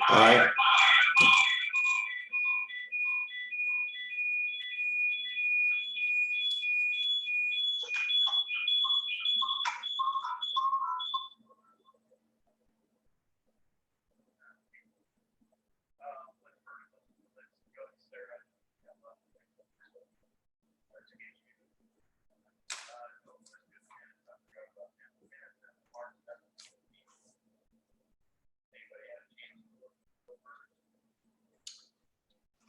Aye.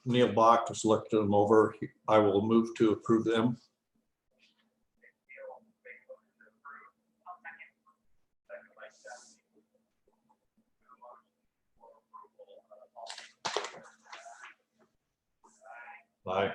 Neil Bach has looked them over. I will move to approve them. Aye.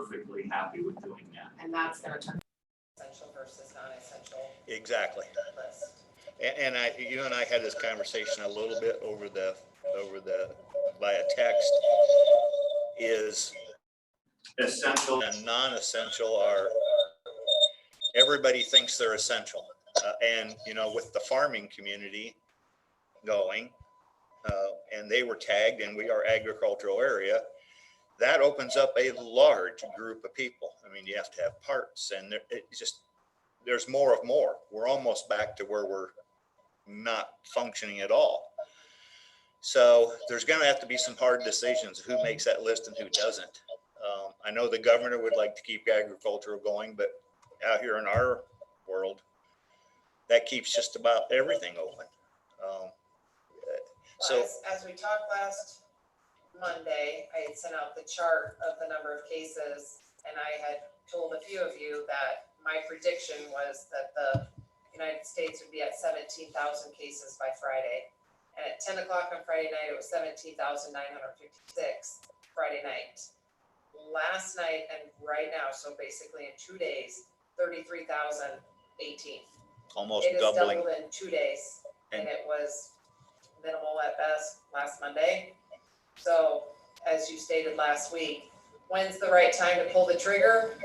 perfectly happy with doing that. And that's gonna turn essential versus non-essential Exactly. list. And you and I had this conversation a little bit over the via text, is Essential. and non-essential are, everybody thinks they're essential. And, you know, with the farming community going, and they were tagged, and we are agricultural area, that opens up a large group of people. I mean, you have to have parts, and there's more of more. We're almost back to where we're not functioning at all. So there's going to have to be some hard decisions, who makes that list and who doesn't. I know the governor would like to keep agriculture going, but out here in our world, that keeps just about everything open. So as we talked last Monday, I had sent out the chart of the number of cases, and I had told a few of you that my prediction was that the United States would be at 17,000 cases by Friday. And at 10 o'clock on Friday night, it was 17,956 Friday night. Last night and right now, so basically in 2 days, 33,018. almost It is doubling. doubled in 2 days, and it was minimal at best last Monday. So, as you stated last week, when's the right time to pull the trigger?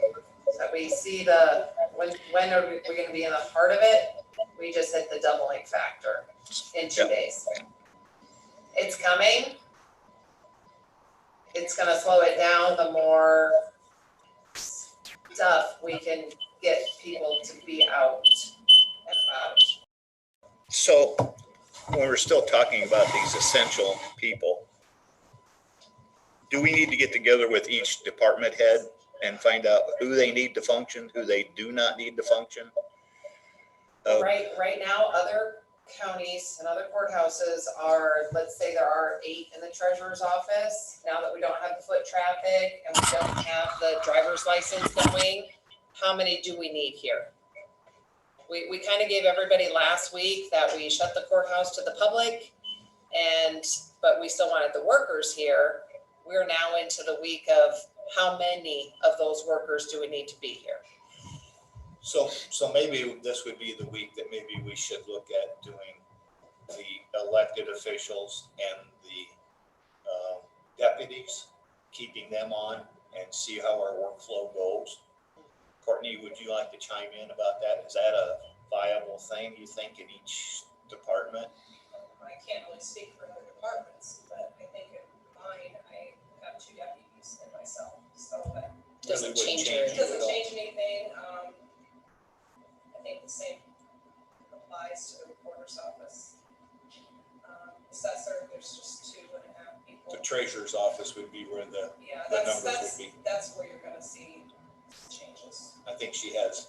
So that we see when are we gonna be in the heart of it? We just hit the doubling factor in 2 days. It's coming. It's gonna slow it down the more stuff we can get people to be out and about. So when we're still talking about these essential people, do we need to get together with each department head and find out who they need to function, who they do not need to function? Right now, other counties and other courthouses are, let's say there are 8 in the treasurer's office. Now that we don't have the foot traffic and we don't have the driver's license going, how many do we need here? We kind of gave everybody last week that we shut the courthouse to the public, but we still wanted the workers here. We're now into the week of how many of those workers do we need to be here? So maybe this would be the week that maybe we should look at doing the elected officials and the deputies, keeping them on and see how our workflow goes. Courtney, would you like to chime in about that? Is that a viable thing, you think, in each department? I can't really speak for other departments, but I think in mine, I have 2 deputies and myself, so that Really wouldn't it change doesn't at all. change anything. I think the same applies to the recorder's office. Assessor, there's just 2.5 people. The treasurer's office would be where the That's numbers would be. that's where you're gonna see changes. I think she has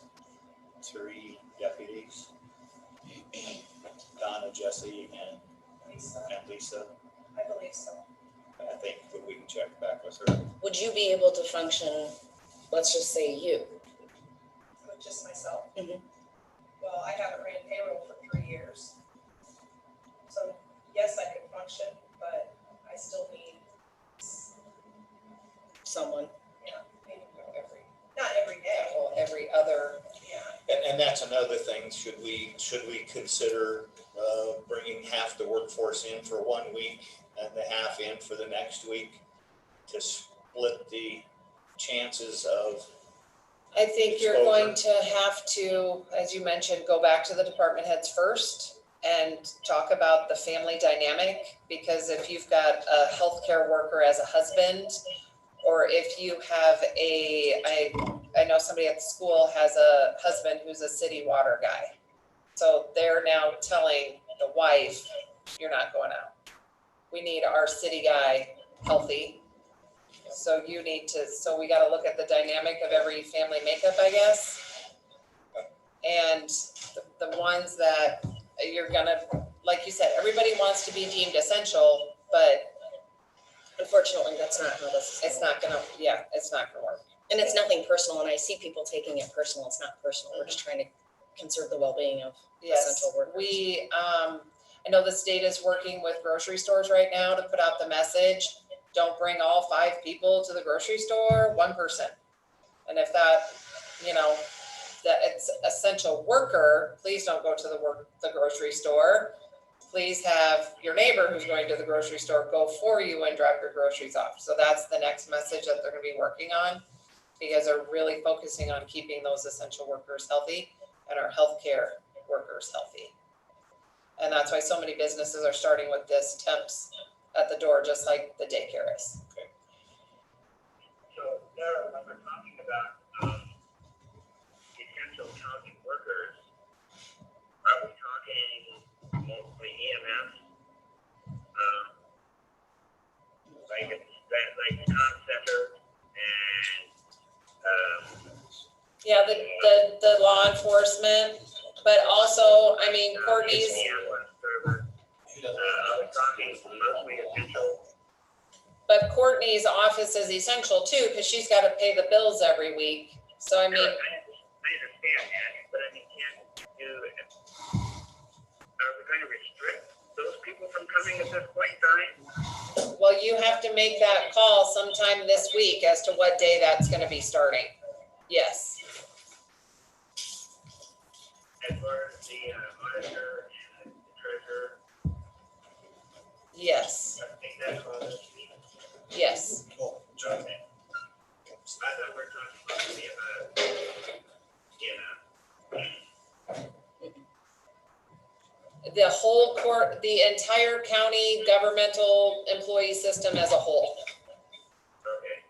3 deputies. Donna, Jesse, and Lisa. I believe so. I think that we can check back with her. Would you be able to function, let's just say you? With just myself. Mhm. Well, I haven't ran payroll for 3 years. So yes, I could function, but I still need, Someone? maybe not every day. Well, every other, Yeah. And that's another thing, should we consider bringing half the workforce in for 1 week and the half in for the next week to split the chances of? I think you're going to have to, as you mentioned, go back to the department heads first and talk about the family dynamic, because if you've got a healthcare worker as a husband, or if you have I know somebody at the school has a husband who's a city water guy. So they're now telling the wife, you're not going out. We need our city guy healthy. So so we gotta look at the dynamic of every family makeup, I guess. And the ones that you're gonna, like you said, everybody wants to be deemed essential, but Unfortunately, that's not how this is. it's not gonna work. And it's nothing personal, and I see people taking it personal. It's not personal. We're just trying to conserve the well-being of Yes, essential workers. I know the state is working with grocery stores right now to put out the message, don't bring all 5 people to the grocery store, 1 person. And if that, that it's essential worker, please don't go to the grocery store. Please have your neighbor who's going to the grocery store go for you and drop your groceries off. So that's the next message that they're gonna be working on, because they're really focusing on keeping those essential workers healthy and our healthcare workers healthy. And that's why so many businesses are starting with this temps at the door, just like the daycare is. So there, when we're talking about essential county workers, are we talking mostly EMS? Like the con center and Yeah, the law enforcement, but also, I mean, Courtney's, the ambulance service. Are we talking mostly essential? but Courtney's office is essential too, because she's got to pay the bills every week. So I mean, I understand that, but I mean, are we going to restrict those people from coming at this point in time? well, you have to make that call sometime this week as to what day that's going to be starting. Yes. As far as the auditor and the treasurer, Yes. I think that's all this week. Yes. Okay. I thought we were talking mostly about, The whole court, the entire county governmental employee system as a whole. okay.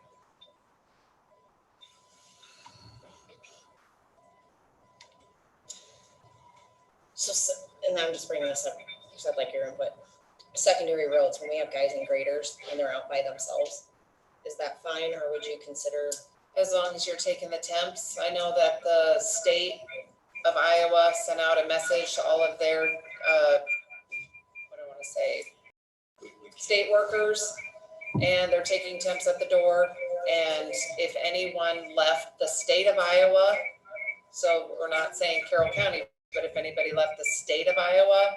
And I'm just bringing this up, you said like your input. Secondary roads, when we have guys and graders and they're out by themselves, is that fine, or would you consider? As long as you're taking the temps. I know that the state of Iowa sent out a message to all of their, what do I want to say, state workers, and they're taking temps at the door. And if anyone left the state of Iowa, so we're not saying Carroll County, but if anybody left the state of Iowa,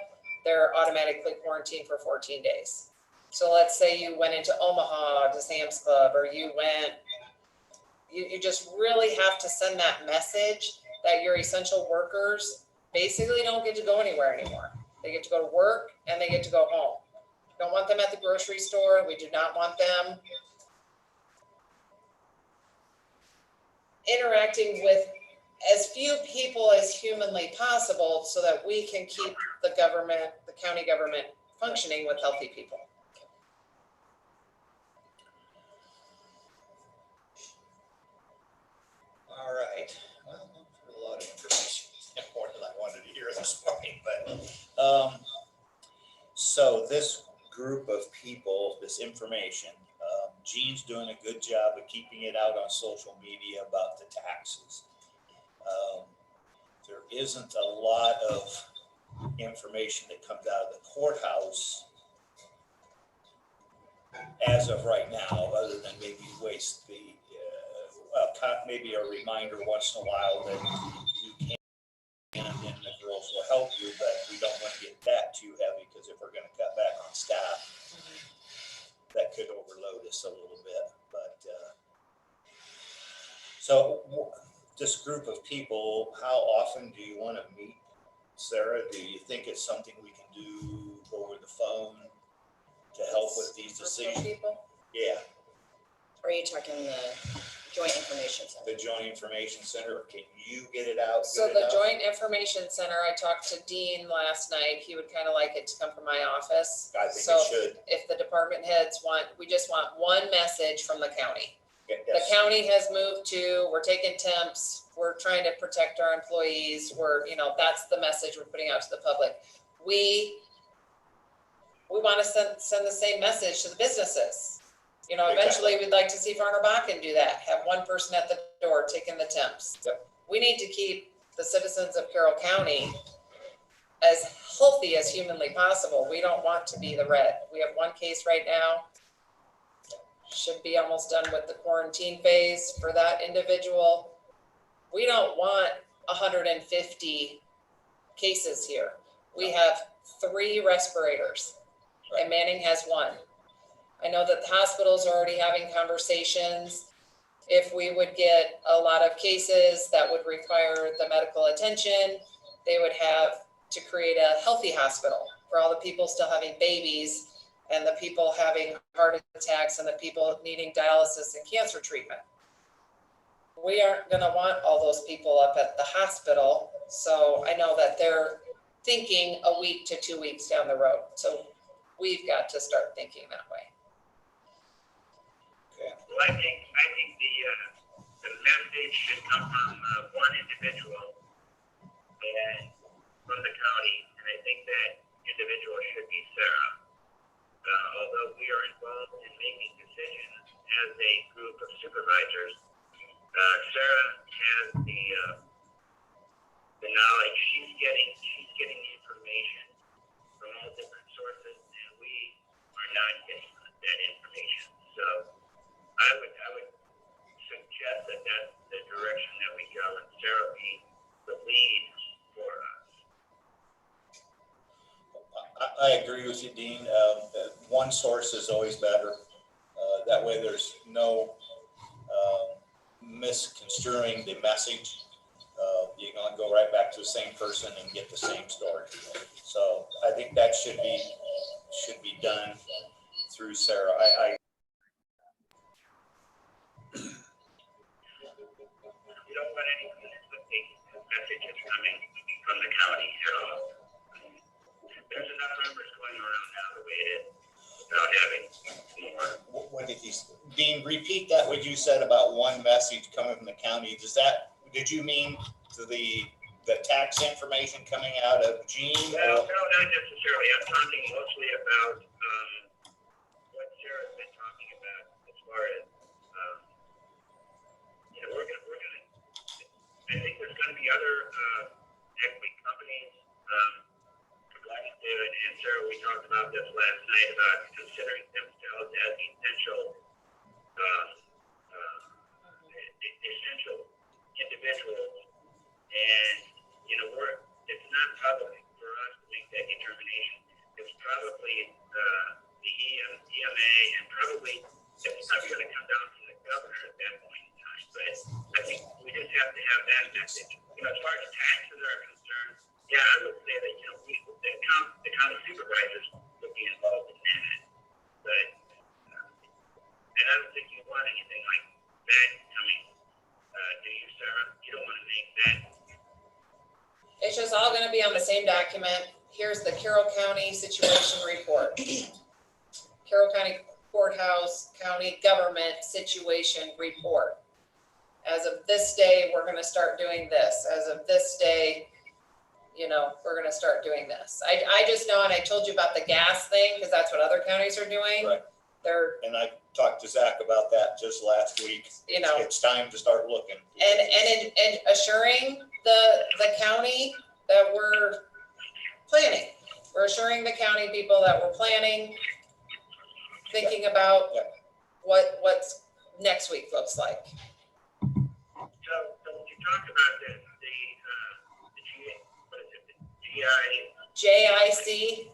they're automatically quarantined for 14 days. So let's say you went into Omaha to Sam's Club, or you went, you just really have to send that message that your essential workers basically don't get to go anywhere anymore. They get to go to work and they get to go home. Don't want them at the grocery store. We do not want them interacting with as few people as humanly possible so that we can keep the government, the county government functioning with healthy people. All right. Well, a lot of information, more than I wanted to hear this morning, but, so this group of people, this information, Gene's doing a good job of keeping it out on social media about the taxes. There isn't a lot of information that comes out of the courthouse as of right now, other than maybe waste the, maybe a reminder once in a while that you can, and the girls will help you, but we don't want to get that too heavy, because if we're going to cut back on staff, that could overload us a little bit. But so this group of people, how often do you want to meet, Sarah? Do you think it's something we can do over the phone to help with these decisions? People? Yeah, Or are you talking the joint information center? the Joint Information Center, can you get it out? So good the enough? Joint Information Center, I talked to Dean last night. He would kind of like it to come from my office. I think So it should. if the department heads want, we just want one message from the county. The Yes. county has moved to, we're taking temps, we're trying to protect our employees, that's the message we're putting out to the public. We want to send the same message to the businesses. Eventually we'd like to see Farmer Bakken do that, have one person at the door taking the temps. Yep. We need to keep the citizens of Carroll County as healthy as humanly possible. We don't want to be the red. We have one case right now. Should be almost done with the quarantine phase for that individual. We don't want 150 cases here. We have 3 respirators, and Manning has 1. I know that the hospitals are already having conversations If we would get a lot of cases that would require the medical attention, they would have to create a healthy hospital for all the people still having babies and the people having heart attacks and the people needing dialysis and cancer treatment. We aren't gonna want all those people up at the hospital, so I know that they're thinking a week to 2 weeks down the road. So we've got to start thinking that way. Well, I think the message should come from one individual and from the county, and I think that individual should be Sarah. Although we are involved in making decisions as a group of supervisors, Sarah has the knowledge. She's getting the information from all different sources, and we are not getting that information. So I would suggest that that's the direction that we go, and Sarah be the lead for us. I agree with you, Dean. One source is always better. That way there's no misconstruing the message. You're gonna go right back to the same person and get the same story. So I think that should be done through Sarah. We don't want any messages coming from the county at all. There's enough rumors going around now the way it is without having more. What did you, Dean, repeat that, what you said about one message coming from the county? Did you mean to the tax information coming out of Gene? Well, no, not necessarily. I'm talking mostly about what Sarah's been talking about as far as, we're gonna, I think there's gonna be other equity companies, like David and Sarah, we talked about this last night about considering themselves as essential individuals. And, it's not public for us to make that determination. It's probably the EMA, and probably it's not going to come down from the governor at that point in time. But I think we just have to have that message. As far as taxes are concerned, yeah, I would say that, the county supervisors would be involved in that. But, and I don't think you want anything like that coming, do you, Sarah? You don't want to make that. It's just all gonna be on the same document. Here's the Carroll County Situation Report. Carroll County Courthouse County Government Situation Report. As of this day, we're gonna start doing this. As of this day, we're gonna start doing this. I just know, and I told you about the gas thing, because that's what other counties are doing. Right. And I talked to Zach about that just last week. It's time to start looking. And assuring the county that we're planning. We're assuring the county people that we're planning, thinking about what's next week looks like. So when you talk about the JIC,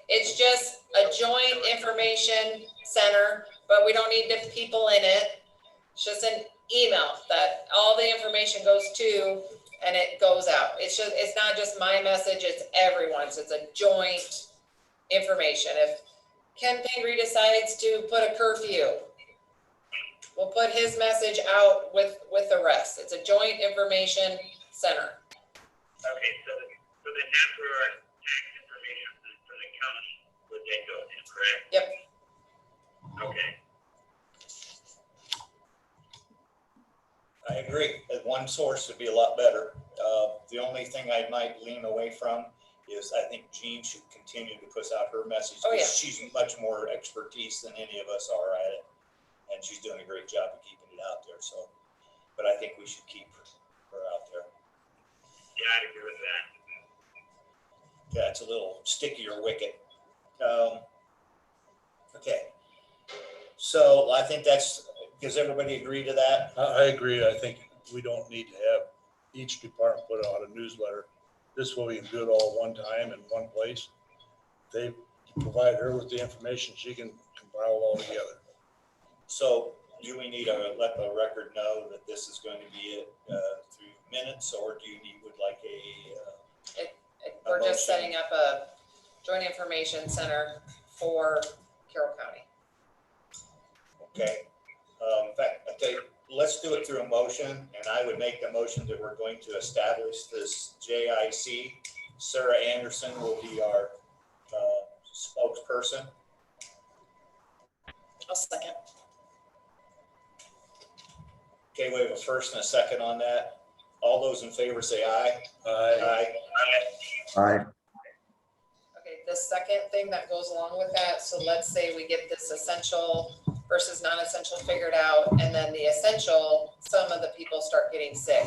it's just a joint information center, but we don't need the people in it. It's just an email that all the information goes to, and it goes out. It's not just my message, it's everyone's. It's a joint information. If Ken Pingree decides to put a curfew, we'll put his message out with the rest. It's a joint information center. Okay, so then that's where our tax information from the county would then go to, correct? Yep. Okay. I agree. One source would be a lot better. The only thing I might lean away from is I think Jean should continue to push out her message. Oh, yeah. She's much more expertise than any of us are at it. And she's doing a great job of keeping it out there. So, but I think we should keep her out there. Yeah, I'd agree with that. Yeah, it's a little stickier wicket. Okay. So I think does everybody agree to that? I agree. I think we don't need to have each department put out a newsletter. This way we can do it all one time in one place. They provide her with the information, she can compile it all together. So do we need to let the record know that this is going to be it through minutes, or do you would like We're just motion. setting up a joint information center for Carroll County. okay? In fact, okay, let's do it through a motion, and I would make the motion that we're going to establish this JIC. Sarah Anderson will be our spokesperson. I'll second. Okay, we have a first and a second on that. All those in favor say aye. Aye. Aye. Okay, the second thing that goes along with that, so let's say we get this essential versus non-essential figured out, and then the essential, some of the people start getting sick.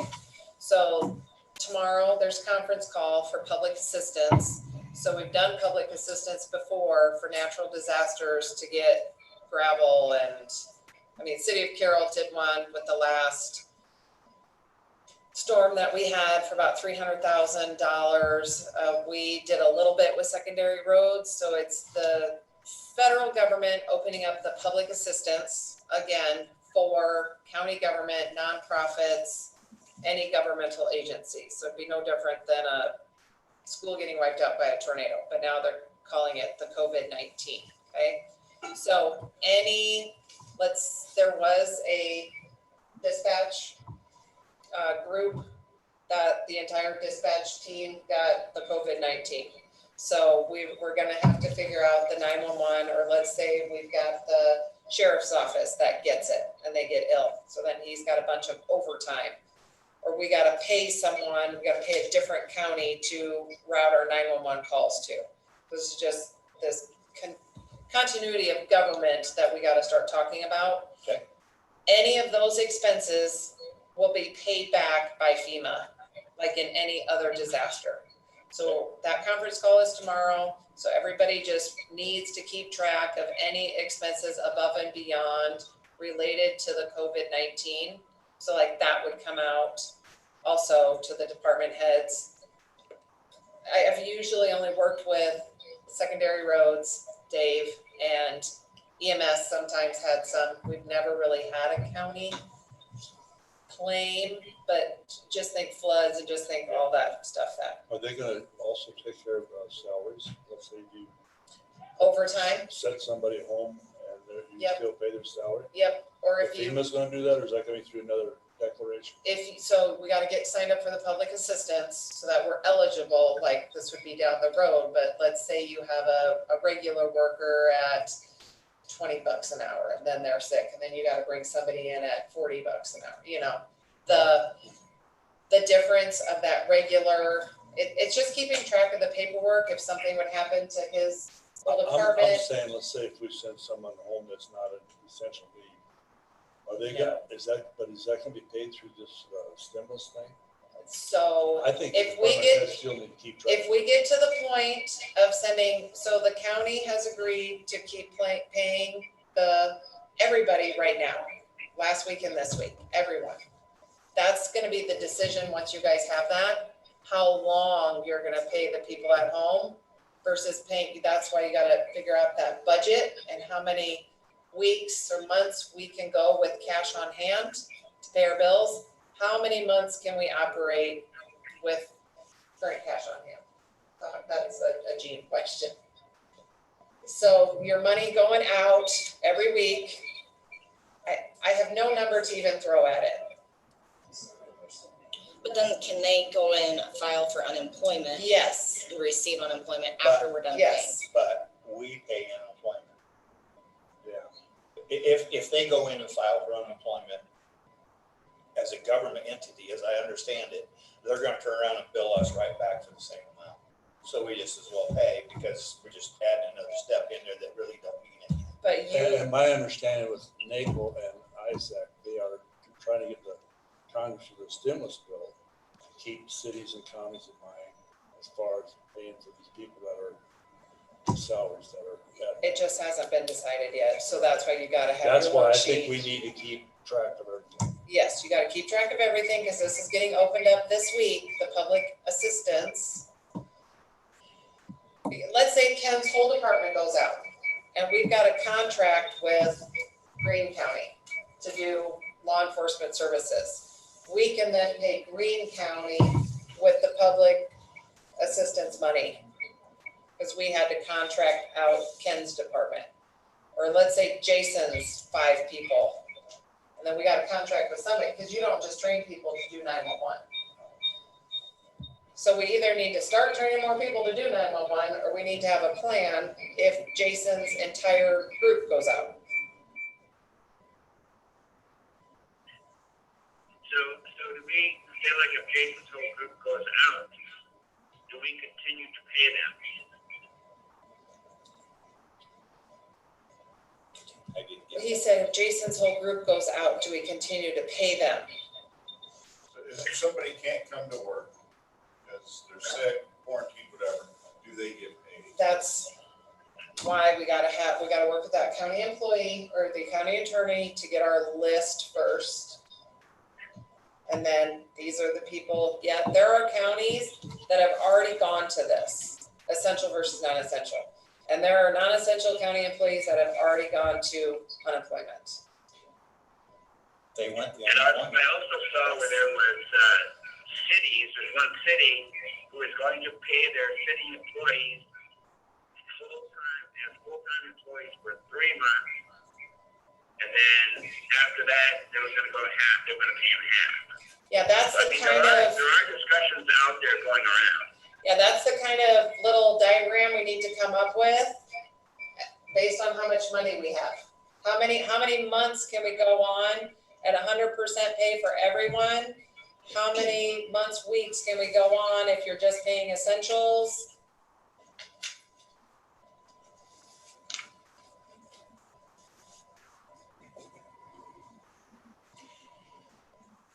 So tomorrow, there's conference call for public assistance. So we've done public assistance before for natural disasters to get gravel and, I mean, City of Carroll did one with the last storm that we had for about $300,000. We did a little bit with secondary roads. So it's the federal government opening up the public assistance again for county government, nonprofits, any governmental agency. So it'd be no different than a school getting wiped out by a tornado, but now they're calling it the COVID-19. Okay. So there was a dispatch group that the entire dispatch team got the COVID-19. So we're gonna have to figure out the 911, or let's say we've got the sheriff's office that gets it and they get ill. So then he's got a bunch of overtime. Or we gotta pay someone, we gotta pay a different county to route our 911 calls to. This is just this continuity of government that we gotta start talking about. Okay. Any of those expenses will be paid back by FEMA, like in any other disaster. So that conference call is tomorrow. So everybody just needs to keep track of any expenses above and beyond related to the COVID-19. So like that would come out also to the department heads. I have usually only worked with secondary roads, Dave, and EMS sometimes had some. We've never really had a county claim, but just think floods and just think all that stuff that Are they gonna also take care of salaries? Let's say you overtime. set somebody home and you Yep. still pay their salary? Yep. Or if The you, FEMA's gonna do that, or is that coming through another declaration? so we gotta get signed up for the public assistance so that we're eligible, like this would be down the road, but let's say you have a regular worker at $20 an hour and then they're sick and then you gotta bring somebody in at $40 an hour, you know. The difference of that regular, it's just keeping track of the paperwork if something would happen to his old I'm apartment. saying, let's say if we send someone home that's not an essential need, are they gonna, is that gonna be paid through this stimulus thing? So I think if the we department get- heads still need to keep track. if we get to the point of sending, so the county has agreed to keep paying everybody right now, last week and this week, everyone. That's gonna be the decision, once you guys have that, how long you're gonna pay the people at home versus paying, that's why you gotta figure out that budget and how many weeks or months we can go with cash on hand to pay our bills. How many months can we operate with current cash on hand? That's a Gene question. So your money going out every week, I have no number to even throw at it. But then can they go and file for unemployment? Yes, And receive unemployment after we're done paying? yes. But we pay unemployment. Yeah. If they go in and file for unemployment as a government entity, as I understand it, they're gonna turn around and bill us right back for the same amount. So we just as well pay, because we're just adding another step in there that really don't mean anything. But And my understanding with NACO and ISAC, they are trying to get the Congress for the stimulus bill to keep cities and counties in mind as far as paying for these people that are salaries that are. it just hasn't been decided yet, so that's why you gotta have That's your why I worksheet. think we need to keep track of everything. Yes, you gotta keep track of everything, because this is getting opened up this week, the public assistance. Let's say Ken's whole department goes out, and we've got a contract with Greene County. to do law enforcement services. We can then pay Greene County with the public assistance money, because we had to contract out Ken's department. Or let's say Jason's 5 people, and then we got a contract with somebody, because you don't just train people to do 911. So we either need to start training more people to do 911, or we need to have a plan if Jason's entire group goes out. So do we feel like if Jason's whole group goes out, do we continue to pay them? I didn't get He said if Jason's whole group goes out, do we continue to pay them? If somebody can't come to work because they're sick, quarantined, whatever, do they get paid? That's why we gotta work with that county employee or the county attorney to get our list first. And then these are the people, yeah, there are counties that have already gone to this, essential versus non-essential. And there are non-essential county employees that have already gone to unemployment. They went the And I other one. also saw where there was cities, there's one city who is going to pay their city employees full-time employees for 3 months. And then after that, they were gonna go half, they were gonna pay them half. Yeah, that's So I the mean, kind there of, are discussions out there going around. yeah, that's the kind of little diagram we need to come up with based on how much money we have. How many months can we go on at 100% pay for everyone? How many months, weeks can we go on if you're just paying essentials?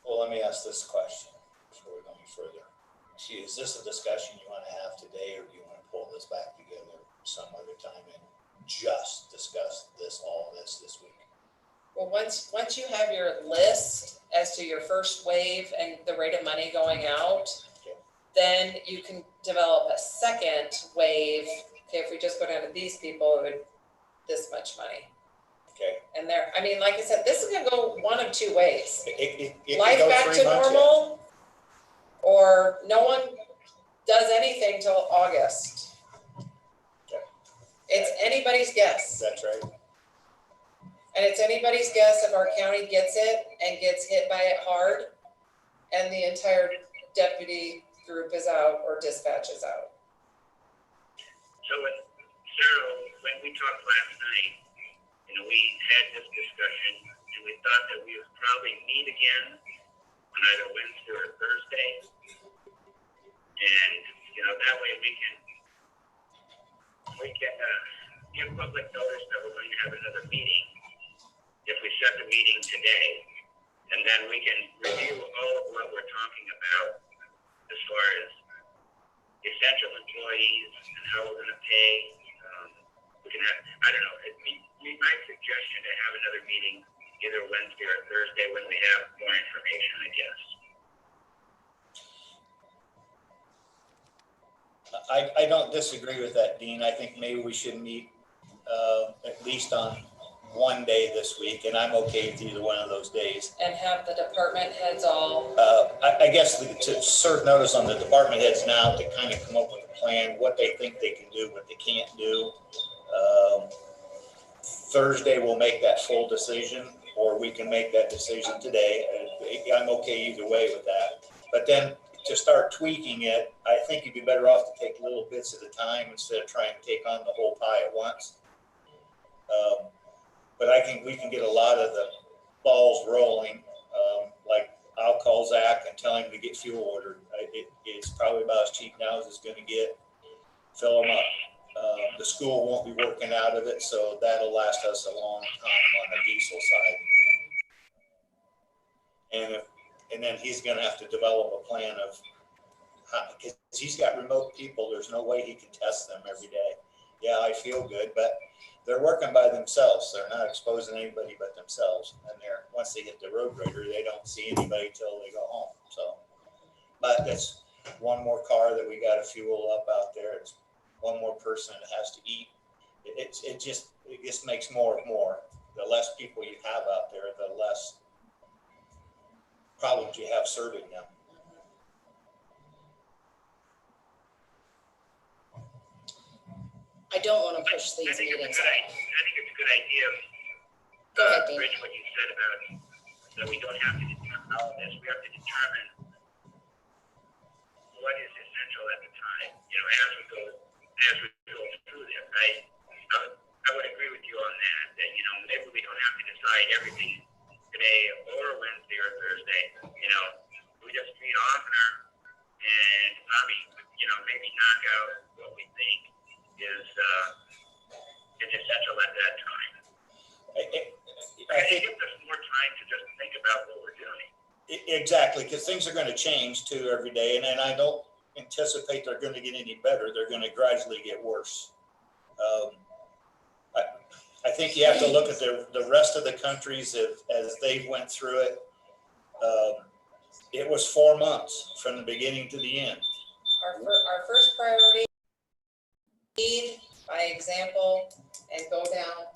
Well, let me ask this question before we go any further. Gee, is this a discussion you want to have today, or do you want to pull this back together some other time and just discuss all this week? Well, once you have your list as to your first wave and the rate of money going out, then you can develop a second wave. Okay, if we just go down to these people, it would this much money. Okay. And there, I mean, like I said, this is gonna go one of 2 ways. It can Life go back 3 to months yet. normal, or no one does anything till August. Okay. It's anybody's guess. That's right. And it's anybody's guess if our county gets it and gets hit by it hard, and the entire deputy group is out or dispatch is out. So Sarah, when we talked last night, we had this discussion, and we thought that we would probably meet again on either Wednesday or Thursday. And, that way we can give public notice that we're going to have another meeting if we set the meeting today. And then we can review all of what we're talking about as far as essential employees and how we're going to pay. We can have, I don't know, it'd be my suggestion to have another meeting either Wednesday or Thursday when we have more information, I guess. I don't disagree with that, Dean. I think maybe we should meet at least on one day this week, and I'm okay with either one of those days. And have the department heads all, I guess to serve notice on the department heads now to kind of come up with a plan, what they think they can do, what they can't do. Thursday we'll make that full decision, or we can make that decision today. I'm okay either way with that. But then to start tweaking it, I think you'd be better off to take little bits at a time instead of trying to take on the whole pie at once. But we can get a lot of the balls rolling. Like I'll call Zach and tell him to get fuel ordered. It's probably about as cheap now as it's going to get. Fill them up. The school won't be working out of it, so that'll last us a long time on the diesel side. And then he's going to have to develop a plan of how, because he's got remote people. There's no way he can test them every day. Yeah, I feel good, but they're working by themselves. They're not exposing anybody but themselves. And once they hit the road grader, they don't see anybody till they go home. So, but that's one more car that we got to fuel up out there. It's one more person that has to eat. It just makes more and more. the less people you have out there, the less problems you have serving them. I don't want to push I these think it's a meetings good, out. I think it's a good idea. Go ahead, Dean. Rich, what you said about that we don't have to determine all this, we have to determine what is essential at the time, as we go through this, right? I would agree with you on that, maybe we don't have to decide everything today or Wednesday or Thursday, we just meet oftener and probably, maybe knock out what we think is essential at that time. I think It gives us more time to just think about what we're doing. exactly, because things are going to change too every day, and I don't anticipate they're going to get any better. They're going to gradually get worse. I think you have to look at the rest of the countries as they went through it. It was 4 months from the beginning to the end. Our first priority, lead by example and go down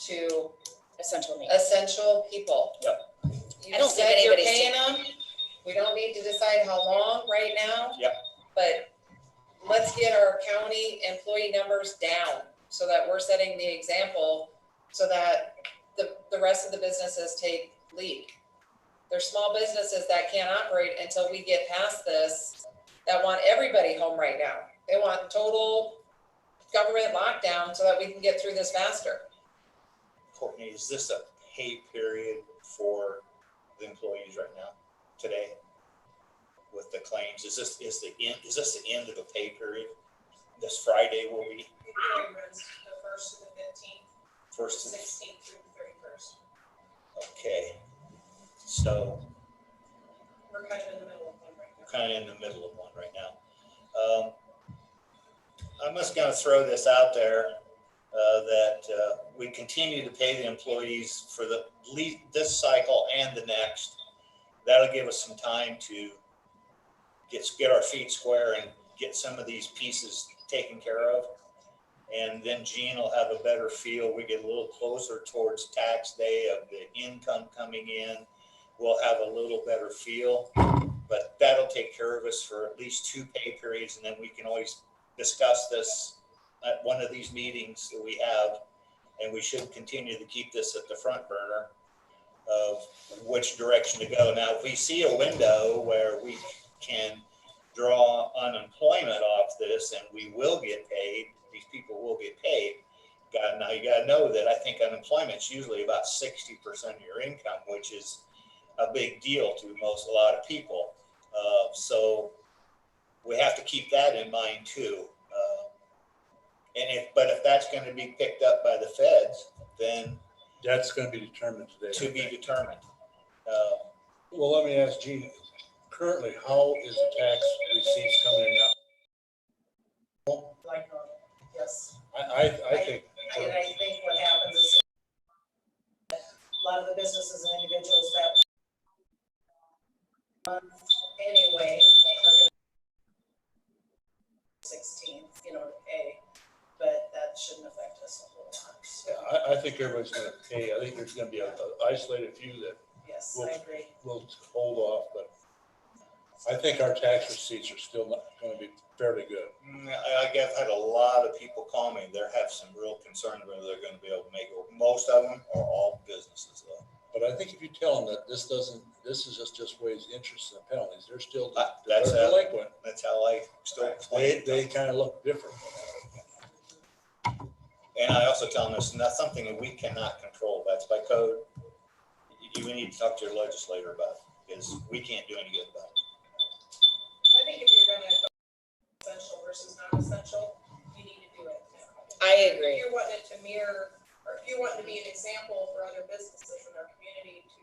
to Essential needs. essential people. Yep. You I don't think said you're anybody's paying them. We don't need to decide how long right now. Yep. But let's get our county employee numbers down so that we're setting the example so that the rest of the businesses take lead. There's small businesses that can't operate until we get past this, that want everybody home right now. They want total government lockdown so that we can get through this faster. Courtney, is this a pay period for the employees right now, today, with the claims? Is this the end of a pay period? This Friday will be It runs the 1st to the 15th, first to the 16th through the 31st. okay. So We're kind of in the middle of one right now. kind of in the middle of one right now. I'm just going to throw this out there that we continue to pay the employees for this cycle and the next. That'll give us some time to get our feet square and get some of these pieces taken care of. And then Gene will have a better feel. We get a little closer towards tax day of the income coming in. We'll have a little better feel, but that'll take care of us for at least 2 pay periods. And then we can always discuss this at one of these meetings that we have. And we should continue to keep this at the front burner of which direction to go. Now, if we see a window where we can draw unemployment off this and we will get paid, these people will get paid. Now you got to know that I think unemployment's usually about 60% of your income, which is a big deal to a lot of people. So we have to keep that in mind too. But if that's going to be picked up by the feds, then That's going to be determined today. to be determined. Well, let me ask Gene, currently, how is the tax receipts coming in now? Like, yes. I think, And I think what happens is a lot of the businesses and individuals that anyway are going to 16th, to pay, but that shouldn't affect us a whole lot. So, I think everybody's going to pay. I think there's going to be an isolated few that yes, Well, I agree. will hold off, but I think our tax receipts are still not going to be fairly good. I guess I've had a lot of people call me. They have some real concern whether they're going to be able to make it. Most of them are all businesses though. But I think if you tell them that this is just weighs interest and penalties, they're still That's they're delinquent. That's how I still explain it. They kind of look different. And I also tell them it's not something that we cannot control. That's by code. You need to talk to your legislator about it because we can't do any good about it. I think if you're gonna go essential versus non-essential, you need to do it now. I If agree. you're wanting it to mirror, or if you're wanting to be an example for other businesses in our community to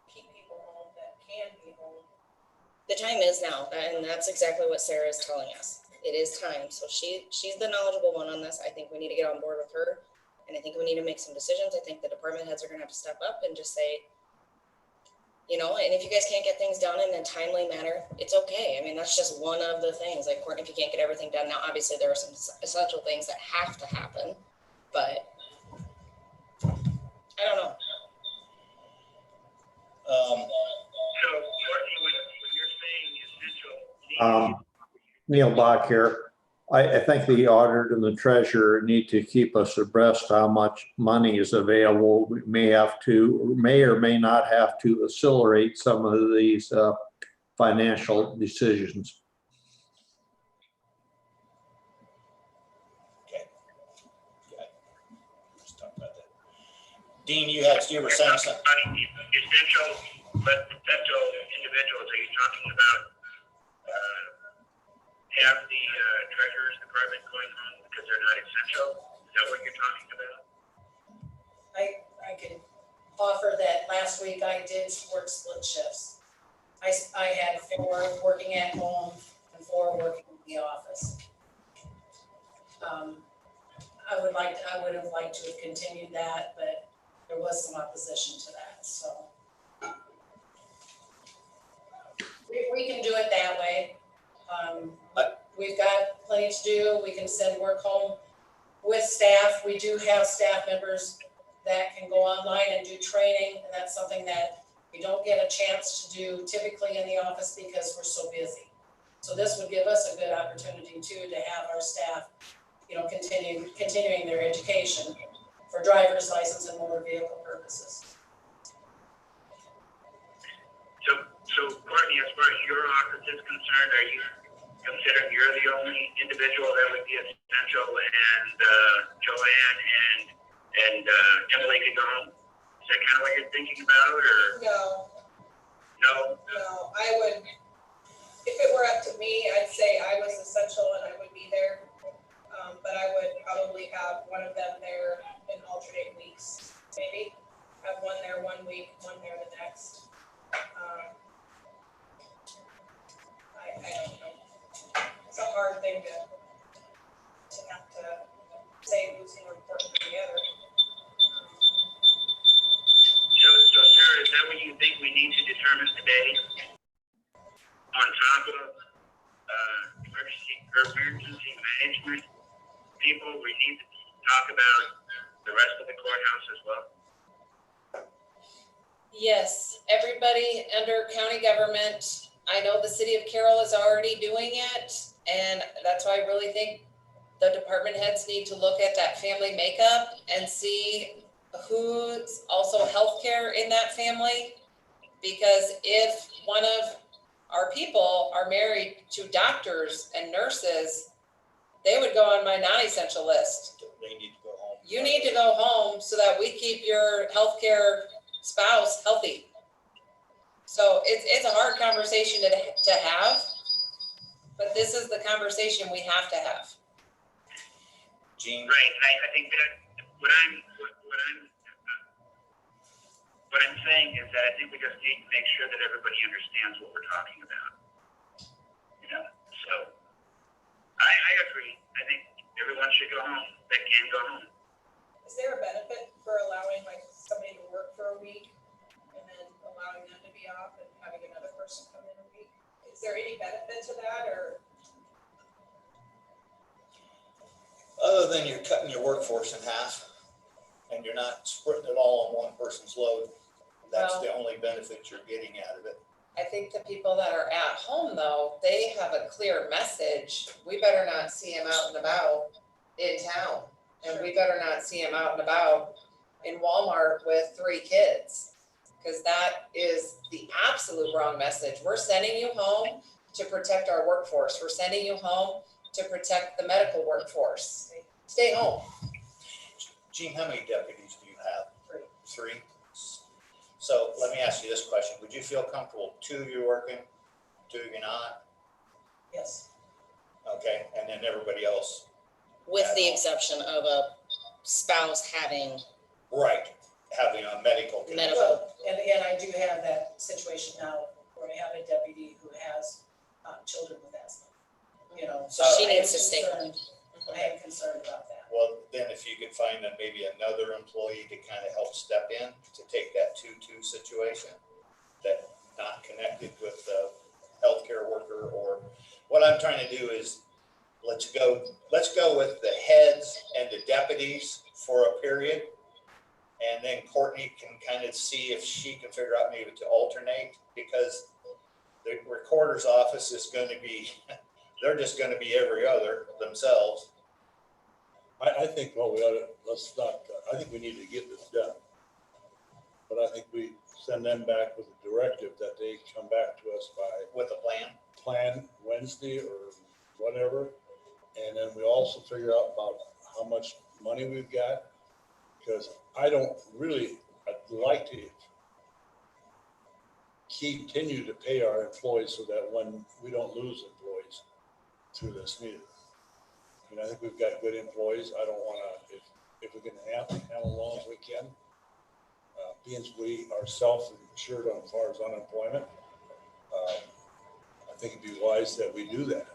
keep people home that can be home. The time is now, and that's exactly what Sarah is telling us. It is time. So she's the knowledgeable one on this. I think we need to get on board with her. And I think we need to make some decisions. I think the department heads are gonna have to step up and just say, and if you guys can't get things done in a timely manner, it's okay. I mean, that's just one of the things. Like, Courtney, if you can't get everything done now, obviously there are some essential things that have to happen, but I don't know. So, Courtney, when you're saying essential needs, Neil Bach here. I think the auditor and the treasurer need to keep us abreast how much money is available. We may or may not have to accelerate some of these financial decisions. Okay. Let's talk about that. Dean, you were saying something. essential, but potential individuals, are you talking about, have the treasurer's department going home because they're not essential? Is that what you're talking about? I could offer that last week I did work split shifts. I had 4 working at home and 4 working in the office. I would have liked to have continued that, but there was some opposition to that, so. We can do it that way. We've got plenty to do. We can send work home with staff. We do have staff members that can go online and do training, and that's something that we don't get a chance to do typically in the office because we're so busy. So this would give us a good opportunity too to have our staff, continuing their education for driver's license and motor vehicle purposes. So Courtney, as far as your office is concerned, are you considering you're the only individual that would be essential, and Joanne and Emily can go home? Is that kind of what you're thinking about, or? No, I would, if it were up to me, I'd say I was essential and I would be there. But I would probably have one of them there in alternate weeks, maybe. Have one there one week, one there the next. I don't know. It's a hard thing to have to say who's more important than the other. So Sarah, is that what you think we need to determine today? On top of emergency management people, we need to talk about the rest of the courthouse as well? Yes, everybody under county government. I know the city of Carroll is already doing it, and that's why I really think the department heads need to look at that family makeup and see who's also healthcare in that family. Because if one of our people are married to doctors and nurses, they would go on my non-essential list. They need to go home. You need to go home so that we keep your healthcare spouse healthy. So it's a hard conversation to have, but this is the conversation we have to have. Gene? Right, I think that what I'm saying is that I think we just need to make sure that everybody understands what we're talking about. So I agree. I think everyone should go home that can go home. Is there a benefit for allowing somebody to work for a week and then allowing them to be off and having another person come in a week? Is there any benefit to that, or? Other than you're cutting your workforce in half and you're not splitting it all on one person's load, that's Well, the only benefit you're getting out of it. I think the people that are at home though, they have a clear message. We better not see them out and about in town. And we better not see them out and about in Walmart with 3 kids. Because that is the absolute wrong message. We're sending you home to protect our workforce. We're sending you home to protect the medical workforce. Stay home. Gene, how many deputies do you have? 3. 3? So let me ask you this question. Would you feel comfortable 2 you're working, 2 you're not? Yes. Okay, and then everybody else? With the exception of a spouse having Right, having a medical. medical. Well, and I do have that situation now where I have a deputy who has children with asthma. So she needs to stay home. I am concerned about that. Well, then if you could find maybe another employee to kind of help step in to take that 2-2 situation, that not connected with the healthcare worker, or what I'm trying to do is let's go with the heads and the deputies for a period, And then Courtney can kind of see if she can figure out maybe to alternate, because the recorder's office is going to be, they're just going to be every other themselves. I think what we ought to, let's not, I think we need to get this done. But I think we send them back with a directive that they come back to us by With a plan. Wednesday or whatever. And then we also figure out about how much money we've got. Because I don't really, I'd like to continue to pay our employees so that when we don't lose employees through this neither. I mean, I think we've got good employees. I don't want to, if we can handle as long as we can, being we are self-insured on as far as unemployment, I think it'd be wise that we do that.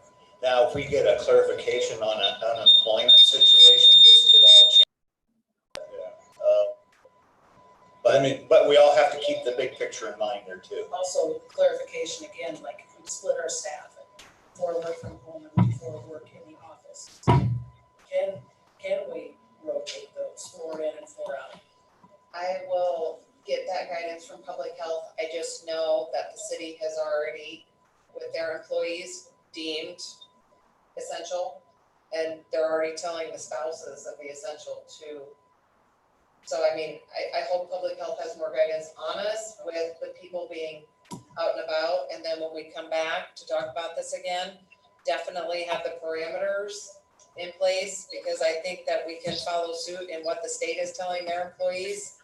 Now, if we get a clarification on an unemployment situation, this could all change. Yeah. But I mean, but we all have to keep the big picture in mind there too. Also clarification again, like if we split our staff, 4 work from home and 4 work in the office. Can we rotate those 4 in and 4 out? I will get that guidance from public health. I just know that the city has already, with their employees, deemed essential. And they're already telling the spouses of the essential too. So I mean, I hope public health has more guidance on us with the people being out and about. And then when we come back to talk about this again, definitely have the parameters in place, because I think that we can follow suit in what the state is telling their employees.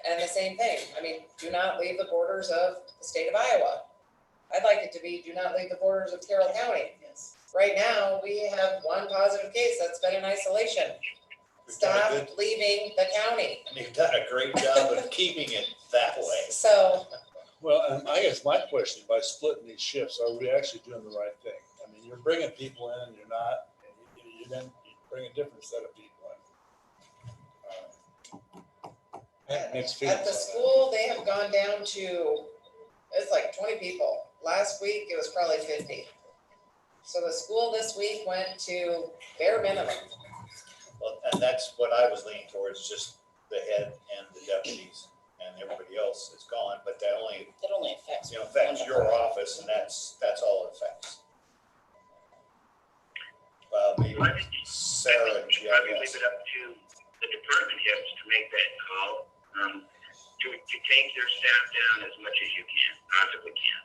And the same thing, I mean, do not leave the borders of the state of Iowa. I'd like it to be, do not leave the borders of Carroll County. Yes. Right now, we have 1 positive case that's been in isolation. Stop leaving the county. And you've done a great job of keeping it that way. So, well, and I guess my question, by splitting these shifts, are we actually doing the right thing? I mean, you're bringing people in and you're not, and you then you bring a different set of people in. I have mixed feelings at the on that. school, they have gone down to, it's like 20 people. Last week, it was probably 50. So the school this week went to bare minimum. Well, and that's what I was leaning towards, just the head and the deputies, and everybody else is gone, but that only, It only affects. affects your office, and that's all it affects. Maybe Well, I think Sarah, you yeah, probably yes. leave it up to the department heads to make that call, to take their staff down as much as you can, possibly can,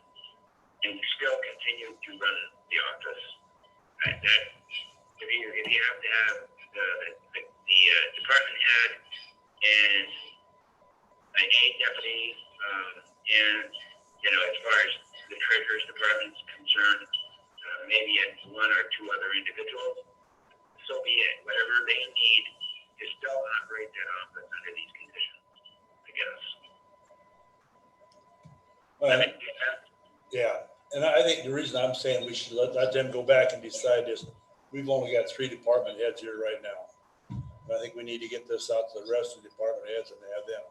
and still continue to run the office. That, if you have to have the department head and an aide deputy, and, as far as the treasurer's department is concerned, maybe at 1 or 2 other individuals, so be it. Whatever they need to still operate that office under these conditions, I guess. Well, That makes sense. yeah, and I think the reason I'm saying we should let them go back and decide is, we've only got 3 department heads here right now. And I think we need to get this out to the rest of the department heads and have them,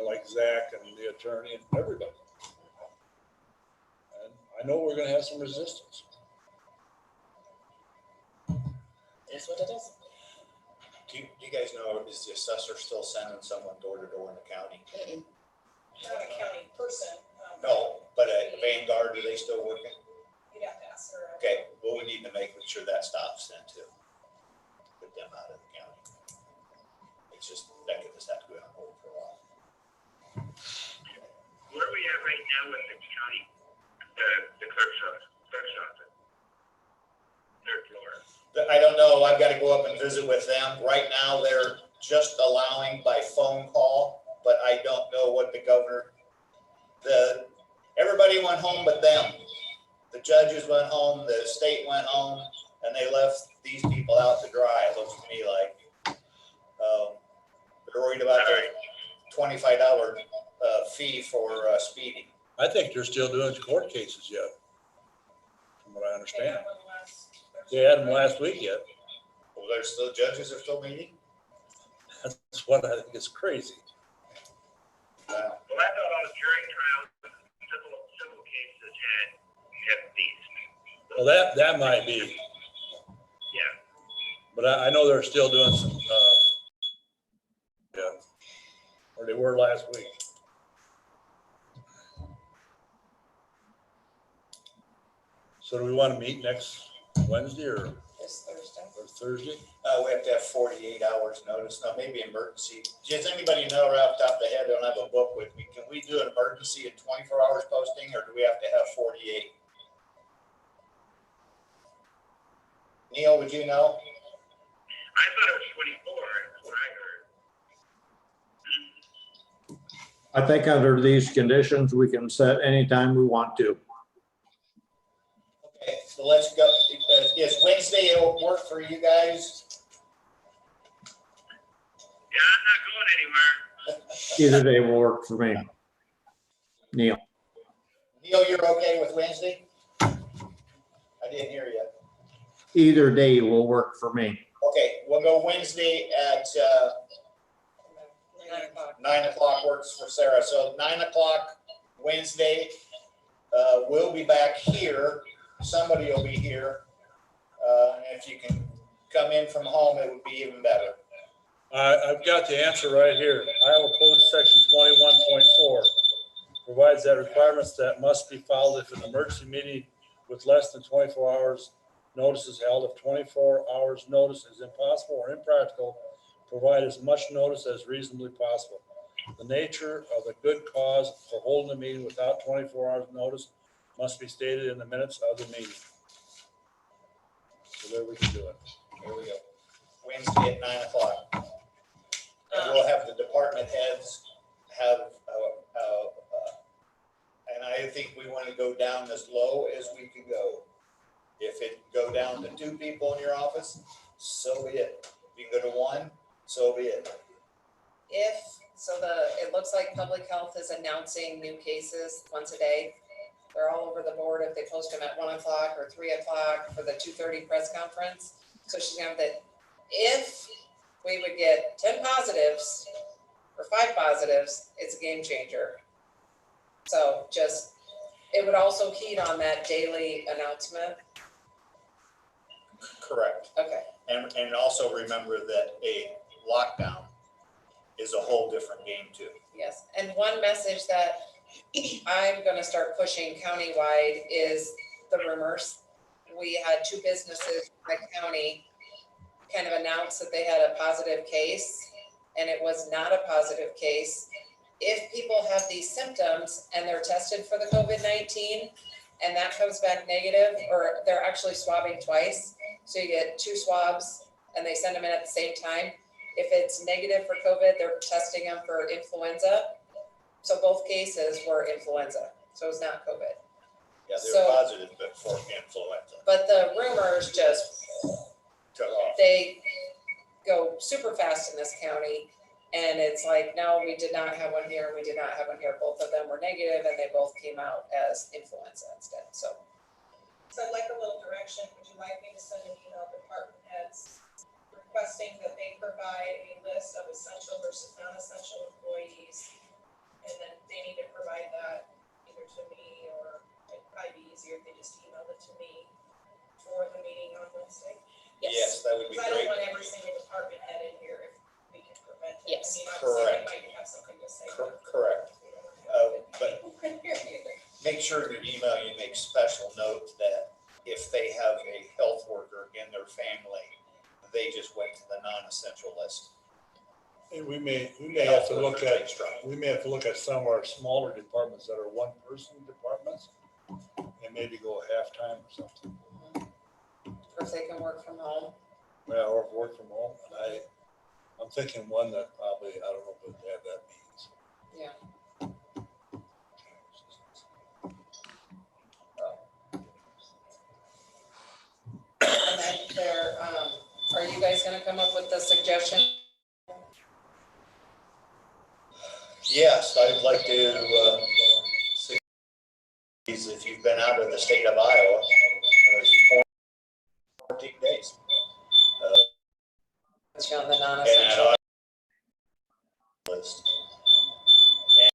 like Zach and the attorney and everybody. And I know we're gonna have some resistance. That's what it is. Do you guys know, is the assessor still sending someone door to door in the county? Mm-mm. Not a county person. No, but at Vanguard, are they still working? You'd have to ask her. Okay, well, we need to make sure that stops then too. Get them out of the county. It's just, that could just have to go on hold for a while. Where are we at right now with the county, the clerk's office? 3rd floor. I don't know, I've got to go up and visit with them. Right now, they're just allowing by phone call, but I don't know what the governor, everybody went home but them. The judges went home, the state went home, and they left these people out to dry, it looks to me like. They're worried about the $25 fee for speeding. I think they're still doing court cases yet, from what I understand. They had them last week yet. Well, there's still, judges are still meeting? That's what I think is crazy. Wow. Well, I thought all the jury trials, civil cases had these. Well, that might be, Yeah. but I know they're still doing some, yeah. were last week. So do we want to meet next Wednesday or This Thursday. Thursday? We have to have 48 hours notice. Now, maybe emergency. Does anybody know right off the top of the head? I don't have a book with me. Can we do an emergency at 24 hours posting, or do we have to have 48? Neil, would you know? I thought it was 24, that's what I heard. I think under these conditions, we can set anytime we want to. Okay, so let's go. Is Wednesday it'll work for you guys? Yeah, I'm not going anywhere. Either day will work for me. Neil, Neil, you're okay with Wednesday? I didn't hear you. either day will work for me. Okay, we'll go Wednesday at 9 o'clock works for Sarah. So 9 o'clock Wednesday, we'll be back here. Somebody will be here. And if you can come in from home, it would be even better. I've got the answer right here. Iowa Code Section 21.4 provides that requirements that must be filed if an emergency meeting with less than 24 hours notice is held. If 24 hours notice is impossible or impractical, provide as much notice as reasonably possible. The nature of the good cause for holding a meeting without 24 hours notice must be stated in the minutes of the meeting. So there we can do it. Here we go. Wednesday at 9 o'clock. And we'll have the department heads have, and I think we want to go down as low as we can go. If it go down to 2 people in your office, so be it. If you can go to 1, so be it. It looks like public health is announcing new cases once a day. They're all over the board if they post them at 1 o'clock or 3 o'clock for the 2:30 press conference. So she's gonna have that, if we would get 10 positives or 5 positives, it's a game changer. So it would also heed on that daily announcement. Correct. Okay. And also remember that a lockdown is a whole different game too. Yes, and one message that I'm gonna start pushing countywide is the rumors. We had 2 businesses in the county kind of announce that they had a positive case, and it was not a positive case. If people have these symptoms and they're tested for the COVID-19 and that comes back negative, or they're actually swabbing twice, so you get 2 swabs and they send them in at the same time. If it's negative for COVID, they're testing them for influenza. So both cases were influenza, so it's not COVID. Yeah, So- they're positive, but for influenza. But the rumors just, Took off. they go super fast in this county. And it's like, no, we did not have one here, we did not have one here. Both of them were negative and they both came out as influenza instead, so. So I'd like a little direction. Would you like me to send an email to department heads requesting that they provide a list of essential versus non-essential employees? And then they need to provide that either to me, or it'd probably be easier if they just emailed it to me for the meeting on Wednesday. Yes, that would be Because I don't great. want every single department head in here if we can prevent it. Yes. I mean, Correct. obviously, they might have something to say. Correct. But People can hear you. make sure in your email you make special note that if they have a health worker in their family, they just went to the non-essential list. And we may have to look at, some of our smaller departments that are 1-person departments and maybe go halftime or something. Or if they can work from home. Yeah, or work from home. And I'm thinking one that probably, I don't know what that means. Yeah. And then are you guys gonna come up with the suggestion? Yes, I'd like to, if you've been out of the state of Iowa, you 14 days. Put you on the And non-essential. list. And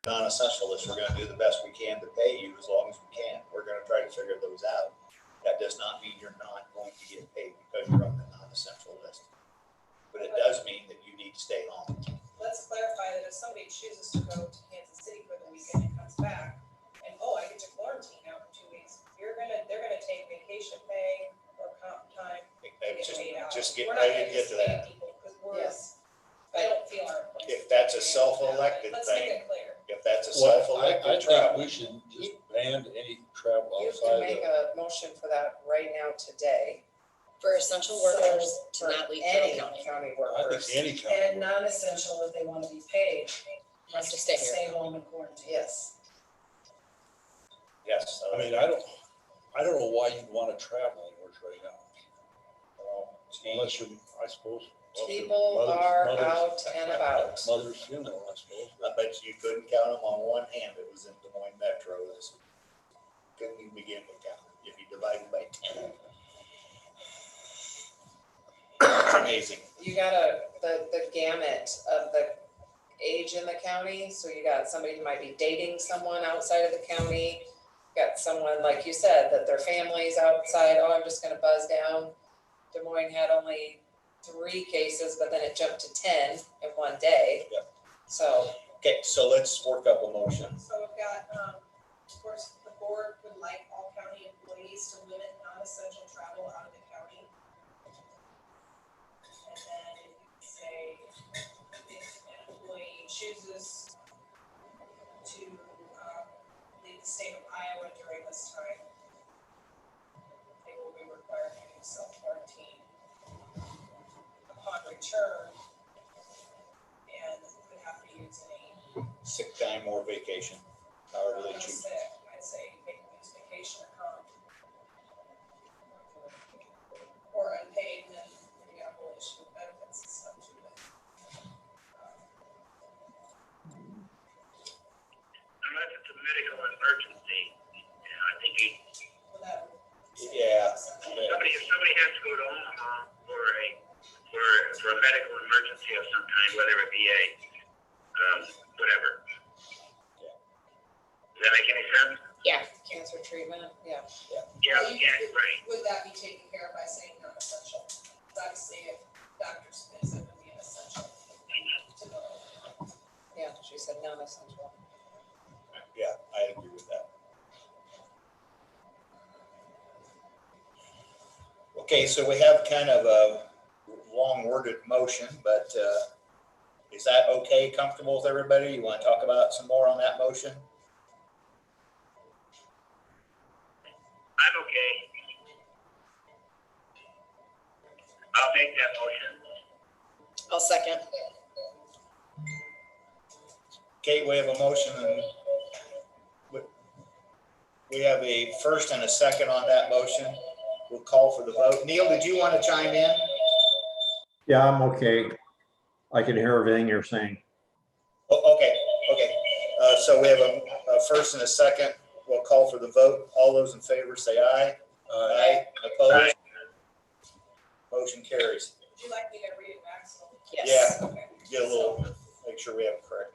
non-essential list, we're gonna do the best we can to pay you as long as we can. We're gonna try to figure those out. That does not mean you're not going to get paid because you're on the non-essential list. But it does mean that you need to stay home. get, We're I not didn't gonna get to that. pay people, because we're, Yes. I don't feel our place. If that's a self-elected Let's make thing, it clear. if that's a Well, I self-elected think travel, we should just ban any travel You outside can of make the. a motion for that right now today. For essential workers to For not leave any Carroll County. county I think workers. any kind And of. non-essential, if they wanna be paid, Have to stay here. stay home and quarantine. Yes. yes. I mean, I don't know why you'd want to travel anywhere right now. Unless you're, I suppose. well, if your People are out and about. Mother's funeral, I suppose. I bet you couldn't count them on one hand. It was in Des Moines Metro. This couldn't even begin to count if you divide it by 10. It's amazing. You got the gamut of the age in the county, so you got somebody who might be dating someone outside of the county. Got someone, like you said, that their family's outside, oh, I'm just gonna buzz down. Des Moines had only 3 cases, but then it jumped to 10 in one day. Yep. So, Okay, so let's work up a motion. So we've got, of course, the board would like all county employees to limit non-essential travel out of the county. And then if you say, if an employee chooses to, leave the state of Iowa during this time, they will be required to do self-quarantine upon return and would have to use any Sick time or vacation, however they choose. sick, I'd say they can use vacation or comp. Or unpaid, and then you got a whole issue of benefits and stuff too. Unless it's a medical emergency, I think Well, that would. Yeah. if somebody has to go to Omaha for a medical emergency of some kind, whether it be a, whatever. Does that make any sense? Yeah. cancer treatment, yeah. Yeah, Well, you yeah, could- right. Would that be taken care of by saying non-essential? Obviously, if doctor's visit would be an essential to know. Yeah, she said non-essential. Yeah, I agree with that. Okay, so we have kind of a long worded motion, but is that okay, comfortable with everybody? You want to talk about some more on that motion? I'm okay. I'll make that motion. I'll second. Kate, we have a motion and we have a first and a second on that motion. We'll call for the vote. Neil, did you want to chime in? Yeah, I'm okay. I can hear everything you're saying. Oh, okay. So we have a first and a second. We'll call for the vote. All those in favor say aye. Aye. Opposed? Aye. Motion carries. Would you like me to read it back? So- Yes. Yeah. Okay. Get a little, make sure we have it correct.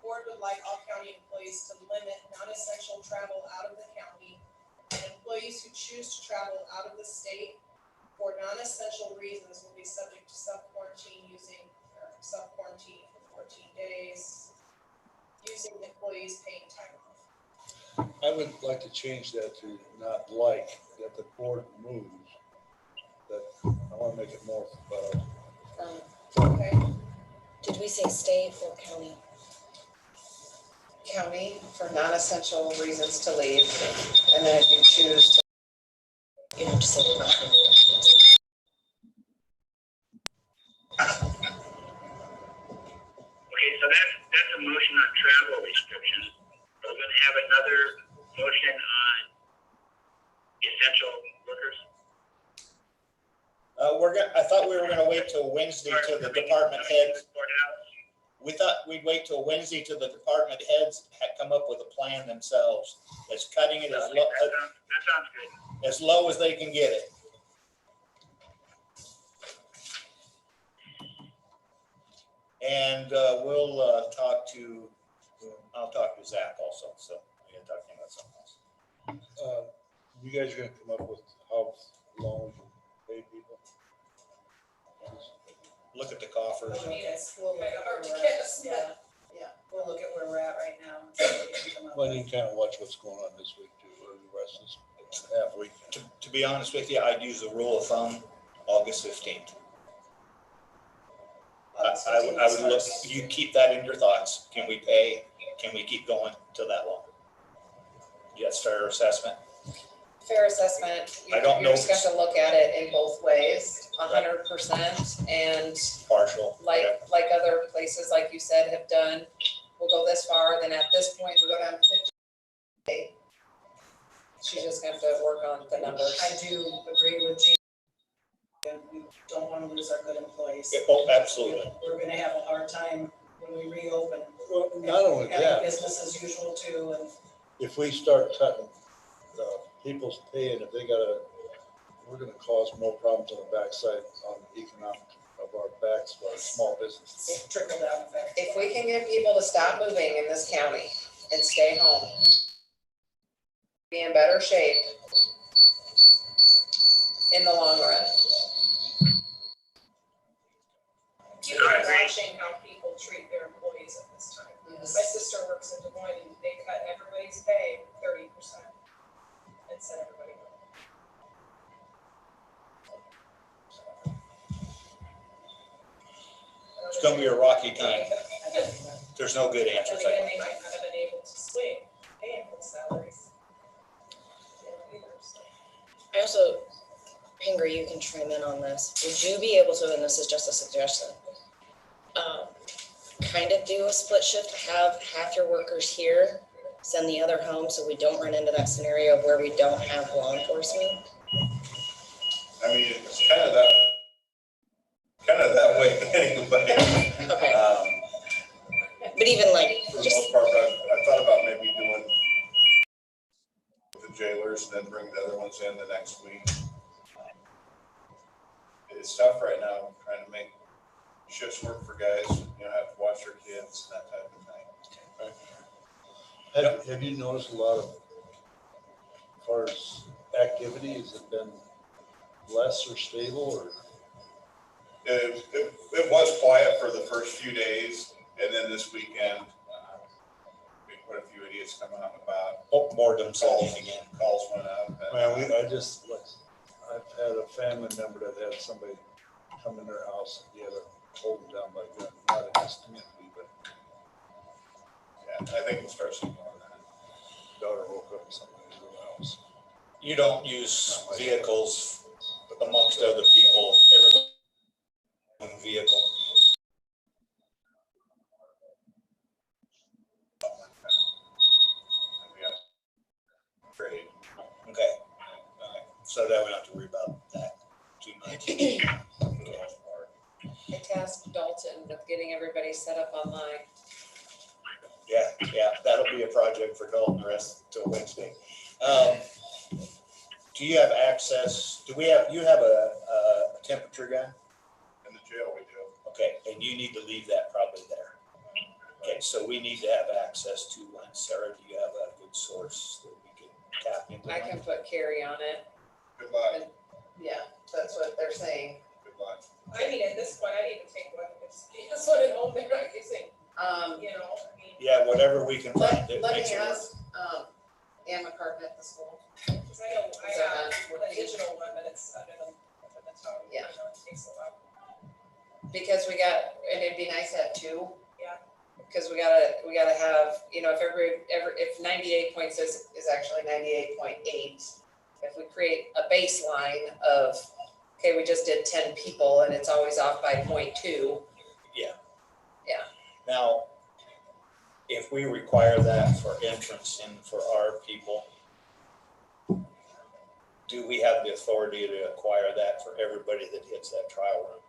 Board would like all county employees to limit non-essential travel out of the county, and employees who choose to travel out of the state for non-essential reasons will be subject to self-quarantine for 14 days, using the employee's paid time off. I would like to change that to not like that the board moves. That I want to make it more, Okay, Did we say state or county? County for non-essential reasons to leave, and then if you choose to. You have to say. Okay, so that's a motion on travel restrictions. We're gonna have another motion on essential workers. I thought we were gonna wait till Wednesday till the department heads. Courthouse. We thought we'd wait till Wednesday till the department heads had come up with a plan themselves. That's cutting it Okay, that sounds good. as low as they can get it. And we'll I'll talk to Zach also, so I gotta talk to him about something else. you guys are gonna come up with how long we can pay people? Look at the coffers. we'll look at where we're at. Yeah, we'll look at where we're at right now. And see what we can come up Well, with. you can kind of watch what's going on this week too, or the rest of this half week. To be honest with you, I'd use the rule of thumb, August 15th. I would look, you keep that in your thoughts. Can we pay? Can we keep going till that long? Yes, fair assessment. Fair assessment. I don't know You're if just gonna look at it in both ways, 100%, and Partial. like other places, like you said, have done, we'll go this far, then at this point, we go down to 50. She's just gonna have to work on the numbers. I do agree with Jean. We don't want to lose our good employees. Oh, absolutely. We're gonna have a hard time when we reopen. Well, not only Having that, business as usual too, and if we start cutting people's pay, and if they gotta, we're gonna cause more problems on the backside on the economic of our backs for our small businesses. it's trickle down effect. If we can get people to stop moving in this county and stay home, be in better shape in the long run. You are watching how people treat their employees at this time. Mhm. My sister works in Des Moines and they cut everybody's pay 30% and sent everybody home. It's gonna be a rocky time. There's no good And answers. again, they might not have been able to swing paying those salaries. I also, Pinger, you can chime in on this. Would you be able to, and this is just a suggestion, kind of do a split shift, have half your workers here, send the other home so we don't run into that scenario where we don't have law enforcement? I mean, it's kind of that way anyway. Okay, but even like, For the just, most part, I thought about maybe doing the jailers and then bring the other ones in the next week. It's tough right now, trying to make shifts work for guys, you know, have to watch their kids and that type of thing. Have you noticed a lot of, as far as activity, has it been less or stable, or? It was quiet for the first few days, and then this weekend, we put a few idiots coming out and about. Oh, more themselves again. Calls went up. Man, I've had a family member that had somebody come in their house and the other hold them down by a gun, not in this community, but Yeah, I think we'll start seeing more of that. daughter woke up and somebody was in the house. You don't use vehicles amongst other people, every vehicle. Great. Okay. So that we don't have to worry about that too much. I tasked Dalton with getting everybody set up online. Yeah, that'll be a project for Dalton the rest till Wednesday. Do you have access, you have a temperature gun? In the jail we do. Okay, and you need to leave that probably there. Okay, so we need to have access to one. Sarah, do you have a good source that we can tap into? I can put Carrie on it. Good luck. Yeah, that's what they're saying. Good luck. I mean, at this point, I'd even take one, it's what at home they're not using, you know, I mean, Yeah, whatever we can find. Let that me makes it work. ask, Ann McCartan at the school. cause I know, I have a digital one, but it's under the top. Yeah. You know, it takes a while. Because we got, and it'd be nice to have two. Yeah. Because we gotta have, you know, if 98 points is actually 98.8, if we create a baseline of, okay, we just did 10 people and it's always off by 0.2. Now, if we require that for entrance in for our people, do we have the authority to acquire that for everybody that hits that trial room?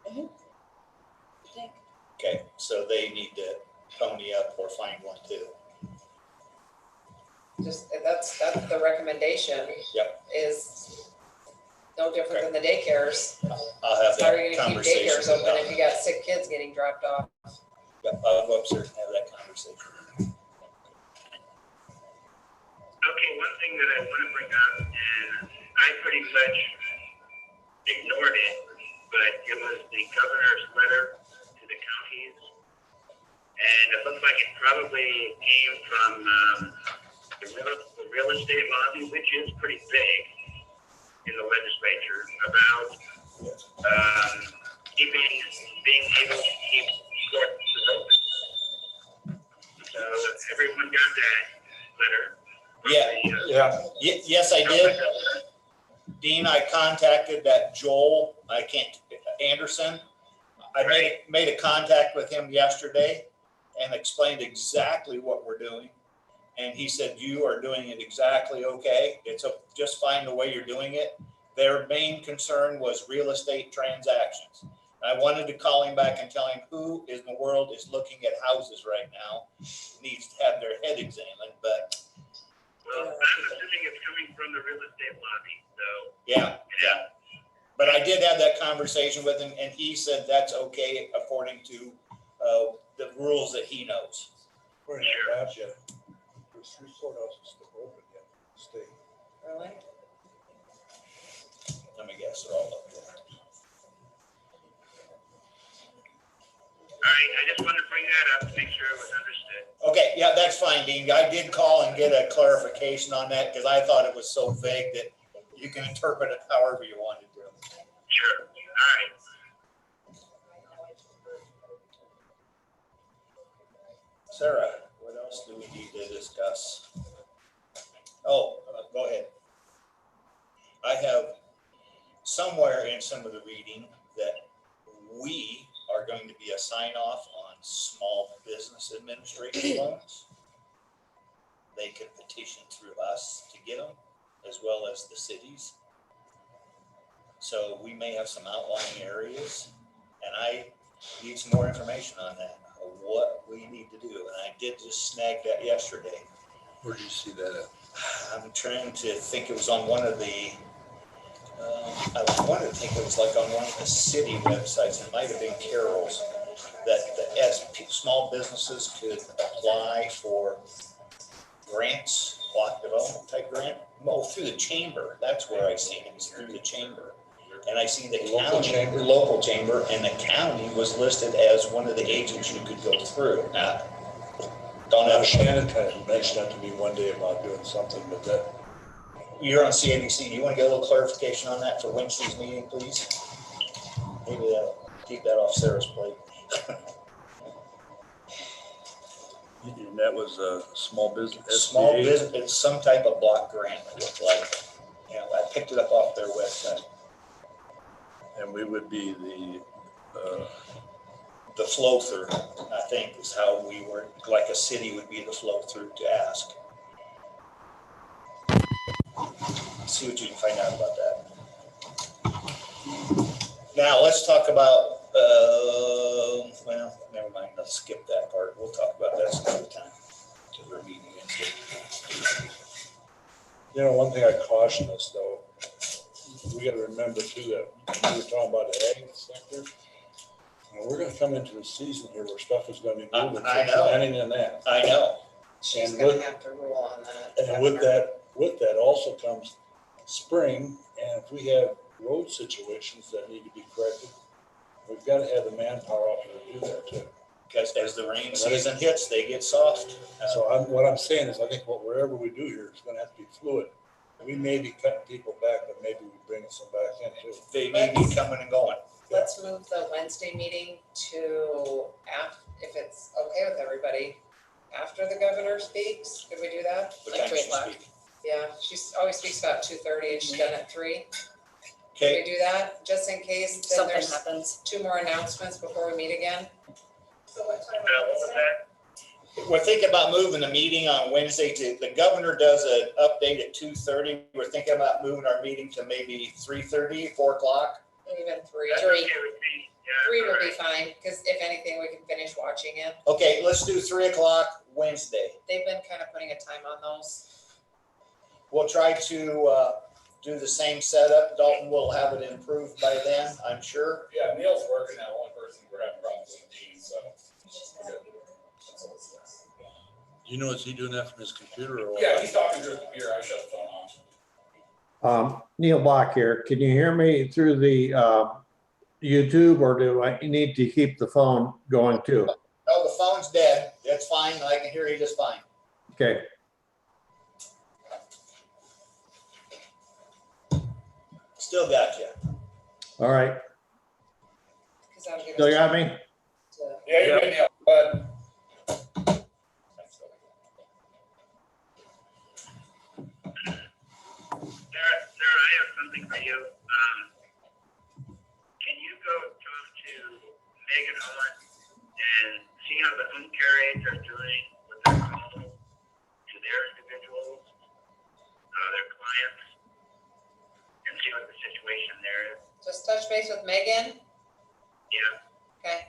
I think. Okay, so they need to pony up or find one too. Just, that's the recommendation. Yep. Is no different than the daycares. I'll have How are that you gonna keep conversation. daycares open if you got sick kids getting dropped off? Yep, I'll go upstairs and have that conversation. Okay, one thing that I want to bring up, and I pretty much ignored it, but it was the governor's letter to the counties. And it looks like it probably came from the real estate lobby, which is pretty big in the legislature, about being able to keep courts open. So everyone got that letter. Yeah. Yes, I did. Dean, I contacted that Joel, Anderson. I made a contact with him yesterday and explained exactly what we're doing. And he said, you are doing it exactly okay. Just fine the way you're doing it. Their main concern was real estate transactions. I wanted to call him back and tell him who in the world is looking at houses right now, needs to have their head examined, but. Well, I'm assuming it's coming from the real estate lobby, so. Yeah. But I did have that conversation with him and he said that's okay according to the rules that he knows. We're in that bad yet. There's 3 courthouses still open yet, in the state. Really? Let me guess, they're all up there. All right, I just wanted to bring that up to make sure it was understood. Okay, yeah, that's fine, Dean. I did call and get a clarification on that because I thought it was so vague that you can interpret it however you wanted to. Sure, all right. Sarah, what else do we need to discuss? Oh, go ahead. I have somewhere in some of the reading that we are going to be a sign off on small business administration loans. They can petition through us to get them, as well as the cities. So we may have some outlying areas, and I need some more information on that, what we need to do. And I did just snag that yesterday. Where do you see that at? I'm trying to think, it was on one of the, I wanted to think it was like on one of the city websites, it might have been Carroll's, that as small businesses could apply for grants, block development type grant, through the chamber. That's where I seen it, was through the chamber. And I see the local chamber, and the county was listed as one of the agents you could go through. Now, don't have. Shannon kind of mentioned that to me one day about doing something, but that. You're on CABC. Do you want to get a little clarification on that for Wednesday's meeting, please? Maybe that'll keep that off Sarah's plate. And that was a small business. Small business, it's some type of block grant, it looked like. You know, I picked it up off their website. And we would be the flow through, I think, is how we were, like a city would be the flow through to ask. See what you can find out about that. Now, let's talk about, well, never mind, let's skip that part. We'll talk about that some other time. Because we're meeting Wednesday. You know, one thing I caution us though, we got to remember too that we were talking about the ag sector. And we're going to come into the season here where stuff is going to be moving. I know. Planning in that. I know. She's gonna have to rule on that. And with that also comes spring. And if we have road situations that need to be corrected, we've got to have the manpower out there to do that too. Because as the rain season hits, they get soft. So what I'm saying is I think whatever we do here is going to have to be fluid. We may be cutting people back, but maybe we bring some back in too. They may be coming and going. Let's move the Wednesday meeting to if it's okay with everybody, after the governor speaks. Could we do that? What Like time 3 does she o'clock. speak? Yeah, she always speaks about 2:30 and she's done at 3. Can Okay, we do that, just in case? Then Something there's happens. 2 more announcements before we meet again. So what time What is was it? that? we're thinking about moving the meeting on Wednesday to, the governor does an update at 2:30. We're thinking about moving our meeting to maybe 3:30, 4 o'clock. Even 3. That's 3. okay with me. Yeah, 3 will all be right. fine, because if anything, we can finish watching it. Okay, let's do 3 o'clock Wednesday. They've been kind of putting a time on those. We'll try to do the same setup. Dalton will have it improved by then, I'm sure. Yeah, Neil's working now, one person, we're having problems with Dean, so. You know, is he doing that from his computer or what? Yeah, he's talking through the computer, I shut the phone off. Neil Block here. Can you hear me through the YouTube, or do I need to keep the phone going too? Oh, the phone's dead. That's fine. I can hear you just fine. Okay. Still got you. All right. Still got me? Yeah, you made me up, but Sarah, I have something for you. Can you go talk to Megan Owen and see how the home care aides are doing with their calls to their individuals, their clients, and see what the situation there is? Just touch base with Megan. Yeah, Okay.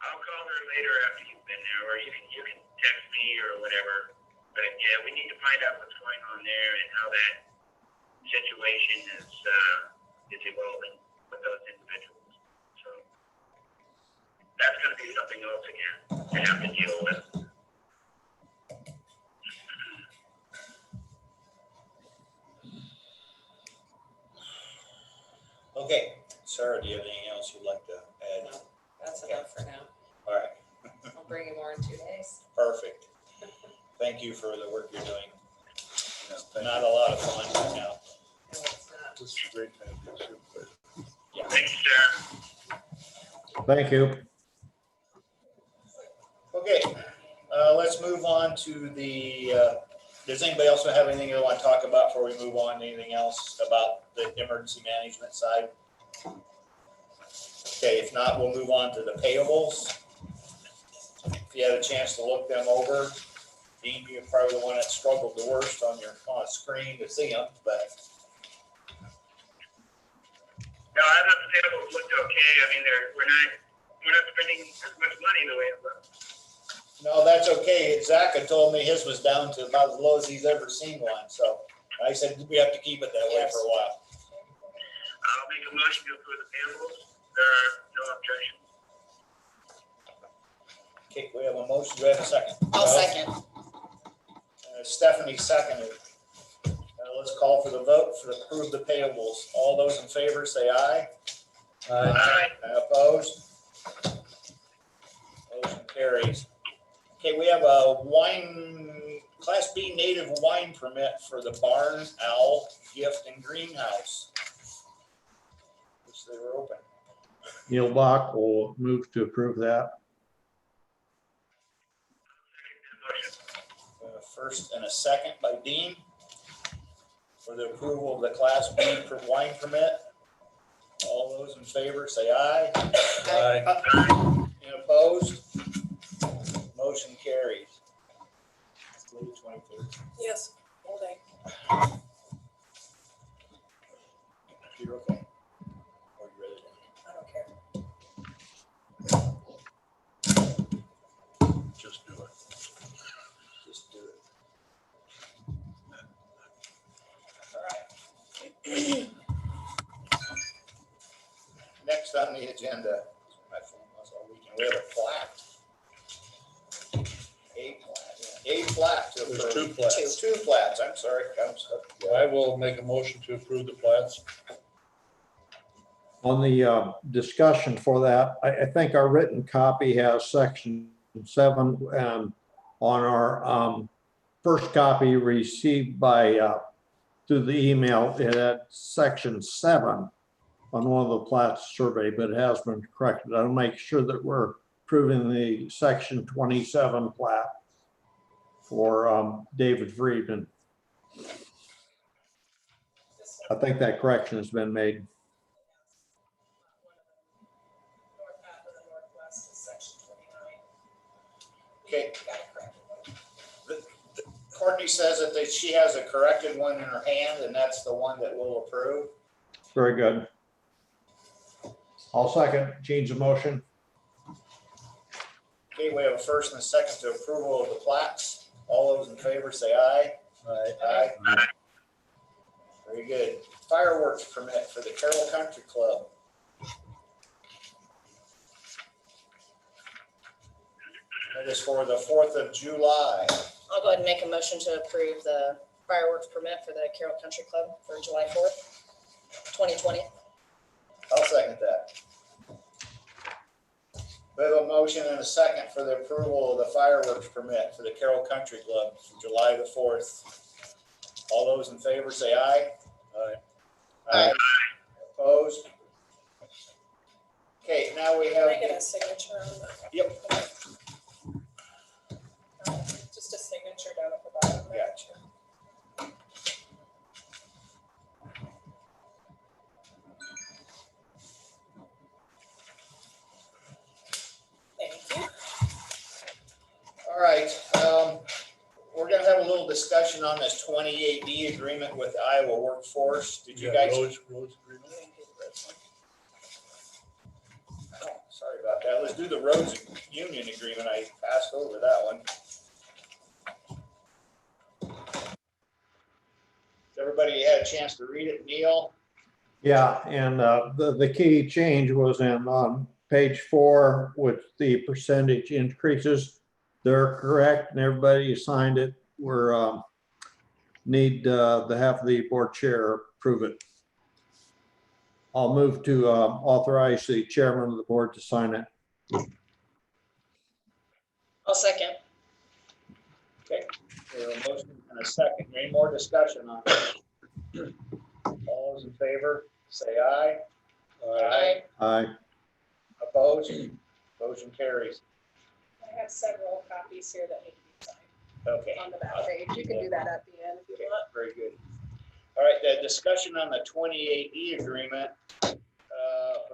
I'll call her later after you've been there, or you can text me or whatever. But yeah, we need to find out what's going on there and how that situation is evolving with those individuals. So that's going to be something else again to have to deal with. Okay, Sarah, do you have anything else you'd like to add? No, that's enough for now. All right, I'll bring you more in 2 days. perfect. Thank you for the work you're doing. Not a lot of fun right now. No, it's not. This is a great time to be a supervisor. Yeah. Thanks, Sarah. Thank you. Okay, let's move on to the, does anybody else have anything they want to talk about before we move on? Anything else about the emergency management side? Okay, if not, we'll move on to the payables. If you had a chance to look them over, Dean, you're probably the one that struggled the worst on your screen to see them, but No, I thought the tables looked okay. I mean, we're not spending as much money the way it looks. no, that's okay. Zach had told me his was down to about as low as he's ever seen one, so I said we have to keep it that way for a while. I'll make a motion to approve the payables. There are no objections. Okay, we have a motion. Do we have a second? I'll second. Stephanie seconded. Let's call for the vote for approve the payables. All those in favor say aye. Aye. Opposed? Motion carries. Okay, we have a Class B native wine permit for the Barn Owl Gift and Greenhouse, which they were open. Neil Bach will move to approve that. First and a second by Dean for the approval of the Class B wine permit. All those in favor say aye. Aye. And opposed? Motion carries. 23rd. Yes, all day. You're okay? Or you ready to? I don't care. Just do it. Just do it. All right. Next on the agenda, my phone was all weekend, we have a plat. A plat to There's approve. 2 plats. Two plats, I'm sorry. I will make a motion to approve the plats. On the discussion for that, I think our written copy has section 7, and on our first copy received by through the email, it had section 7 on one of the plats survey, but it has been corrected. I'll make sure that we're approving the section 27 plat for David Friedman. I think that correction has been made. North half of the northwest is section 29. Okay. Got it corrected. Courtney says that she has a corrected one in her hand, and that's the one that we'll approve. Very good. I'll second Gene's motion. Okay, we have a first and a second to approval of the plats. All those in favor say aye. Aye. Aye. Very good. Fireworks permit for the Carroll Country Club. That is for the 4th of July. I'll go ahead and make a motion to approve the fireworks permit for the Carroll Country Club for July 4th, 2020. I'll second that. We have a motion and a second for the approval of the fireworks permit for the Carroll Country Club for July the 4th. All those in favor say aye. Aye. Aye. Opposed? Okay, now we Can have, I get a signature on the? Yep. Just a signature down at the bottom. there. Gotcha. Thank you. All right, we're gonna have a little discussion on this 28D agreement with Iowa Workforce. Did you guys? Roads agreement? Oh, sorry about that. Let's do the roads union agreement. I passed over that one. Everybody had a chance to read it, Neil? Yeah, and the key change was on page 4 with the percentage increases. They're correct and everybody who signed it. We're need to have the board chair approve it. I'll move to authorize the chairman of the board to sign it. I'll second. Okay, we have a motion and a second. Any more discussion on it? All those in favor, say aye. Aye. Aye. Opposed? Motion carries. I have several copies here that need to be signed Okay. on the back page. You can do that at the end if you Okay, want. very good. All right, the discussion on the 28E agreement for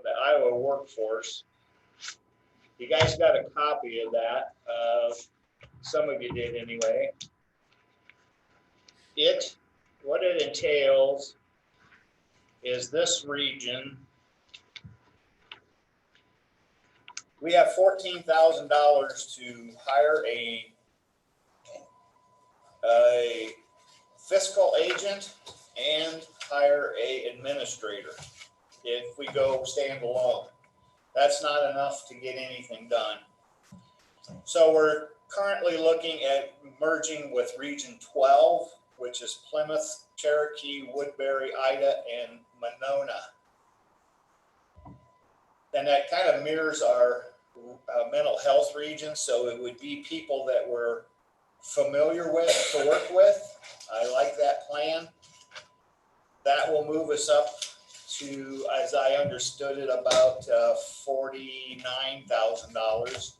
the Iowa Workforce. You guys got a copy of that. Some of you did anyway. What it entails is this region. We have $14,000 to hire a fiscal agent and hire a administrator if we go stand alone. That's not enough to get anything done. So we're currently looking at merging with Region 12, which is Plymouth, Cherokee, Woodbury, Ida, and Monona. And that kind of mirrors our mental health region, so it would be people that we're familiar with to work with. I like that plan. That will move us up to, as I understood it, about $49,000,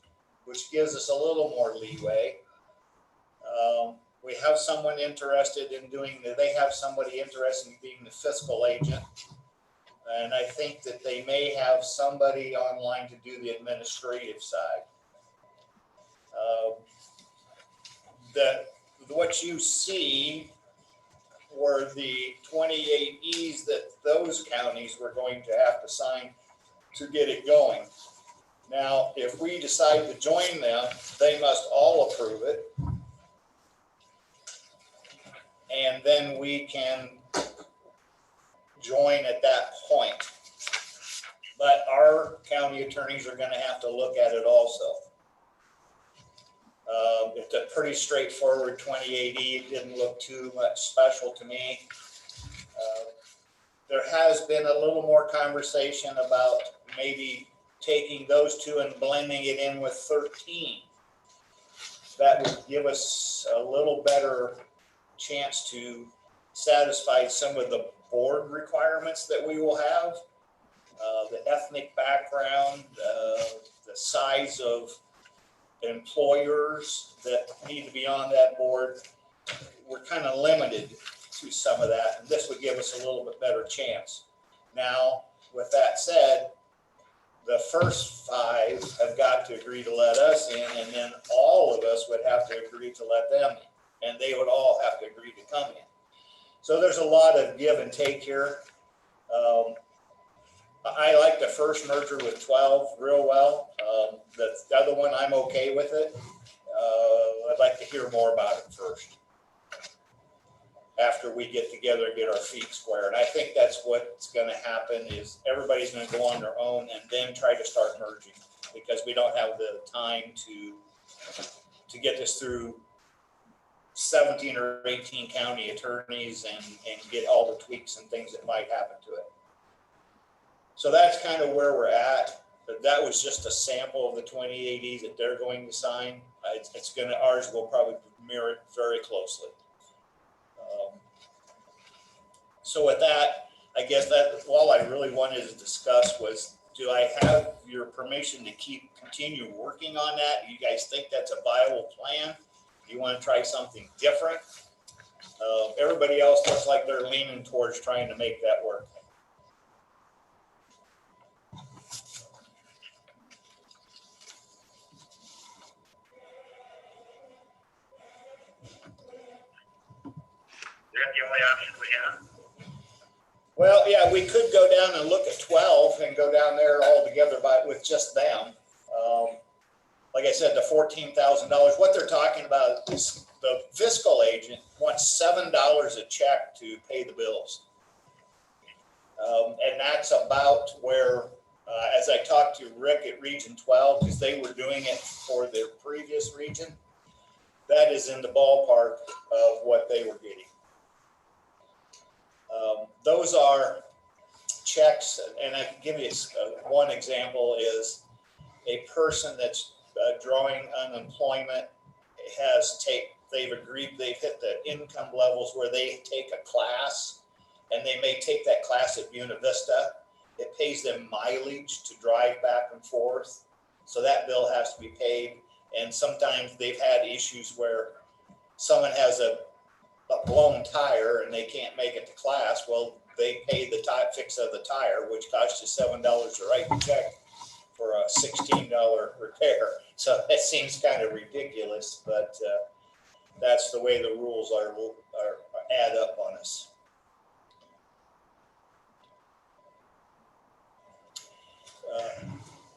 which gives us a little more leeway. We have someone interested in they have somebody interested in being the fiscal agent. And I think that they may have somebody online to do the administrative side. What you see were the 28Es that those counties were going to have to sign to get it going. Now, if we decide to join them, they must all approve it. And then we can join at that point. But our county attorneys are going to have to look at it also. It's a pretty straightforward 28E. It didn't look too much special to me. There has been a little more conversation about maybe taking those two and blending it in with 13. That would give us a little better chance to satisfy some of the board requirements that we will have. The ethnic background, the size of employers that need to be on that board. We're kind of limited to some of that, and this would give us a little bit better chance. Now, with that said, the first 5 have got to agree to let us in, and then all of us would have to agree to let them in, and they would all have to agree to come in. So there's a lot of give and take here. I like the first merger with 12 real well. The other one, I'm okay with it. I'd like to hear more about it first, after we get together and get our feet square. And I think that's what's going to happen is everybody's going to go on their own and then try to start merging, because we don't have the time to get this through 17 or 18 county attorneys and get all the tweaks and things that might happen to it. So that's kind of where we're at. But that was just a sample of the 28Es that they're going to sign. Ours will probably mirror it very closely. So with that, I guess that all I really wanted to discuss was do I have your permission to continue working on that? You guys think that's a viable plan? Do you want to try something different? Everybody else looks like they're leaning towards trying to make that work. Is that the only option we have? Well, yeah, we could go down and look at 12 and go down there all together with just them. Like I said, the $14,000, what they're talking about is the fiscal agent wants $7 a check to pay the bills. And that's about where, as I talked to Rick at Region 12, because they were doing it for their previous region, that is in the ballpark of what they were getting. Those are checks, and I can give you one example is a person that's drawing unemployment they've agreed, they've hit the income levels where they take a class, and they may take that class at Buena Vista. It pays them mileage to drive back and forth, so that bill has to be paid. And sometimes they've had issues where someone has a blown tire and they can't make it to class. Well, they pay the fix of the tire, which costs you $7 to write the check for a $16 repair. So that seems kind of ridiculous, but that's the way the rules are add up on us.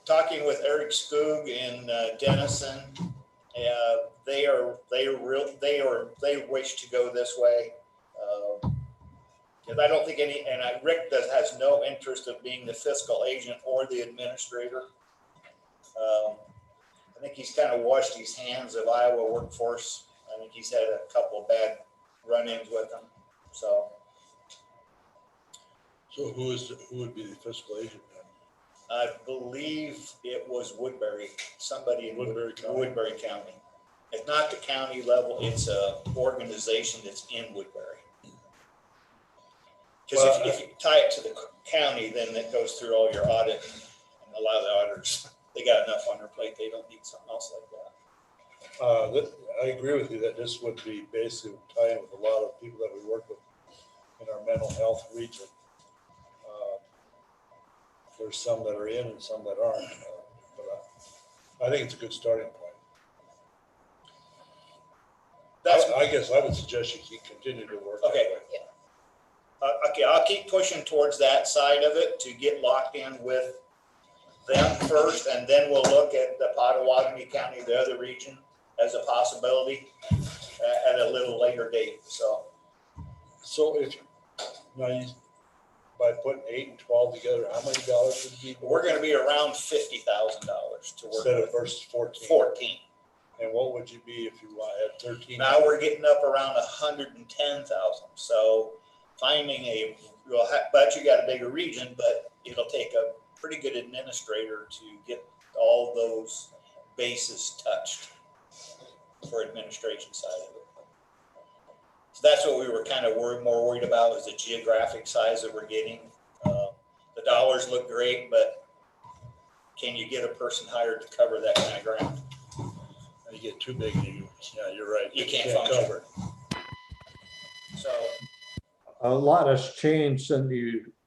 Talking with Eric Skoog in Denison, they wish to go this way. Because I don't think Rick has no interest of being the fiscal agent or the administrator. I think he's kind of washed his hands of Iowa workforce. I think he's had a couple of bad run-ins with them. So who would be the fiscal agent then? I believe it was Woodbury, somebody in Woodbury County. It's not the county level, it's an organization that's in Woodbury. Because if you tie it to the county, then it goes through all your audit, and a lot of the auditors, they got enough on their plate, they don't need something else like that. I agree with you that this would be basically tying with a lot of people that we work with in our mental health region. There's some that are in and some that aren't, but I think it's a good starting point. I guess I would suggest you continue to work. Okay. Okay, I'll keep pushing towards that side of it to get locked in with them first, and then we'll look at the Pottawatomie County, the other region, as a possibility at a little later date. So if by putting 8 and 12 together, how many dollars would it be? we're going to be around $50,000 to work instead with. of versus 14. 14. And what would you be if you had 13? Now we're getting up around 110,000. So finding but you got a bigger region, but it'll take a pretty good administrator to get all those bases touched for administration side of it. So that's what we were kind of more worried about, was the geographic size that we're getting. The dollars look great, but can you get a person hired to cover that kind of ground? You get too big, you're right. You can't function. cover. So A lot has changed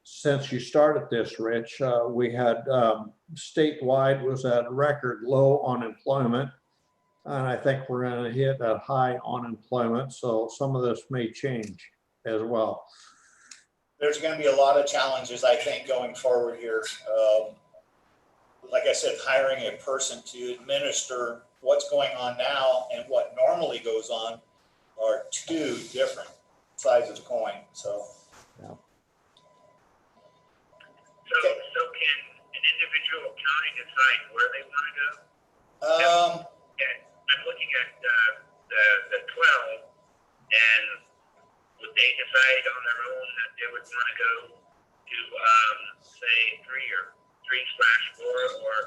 since you started this, Rich. We had statewide was at record low unemployment. And I think we're going to hit a high unemployment. So some of this may change as well. there's going to be a lot of challenges, I think, going forward here. Like I said, hiring a person to administer what's going on now and what normally goes on are two different sides of the coin. So, yeah. So can an individual county decide where they want to go? I'm looking at the 12, and would they decide on their own that they would want to go to, say, 3/4, or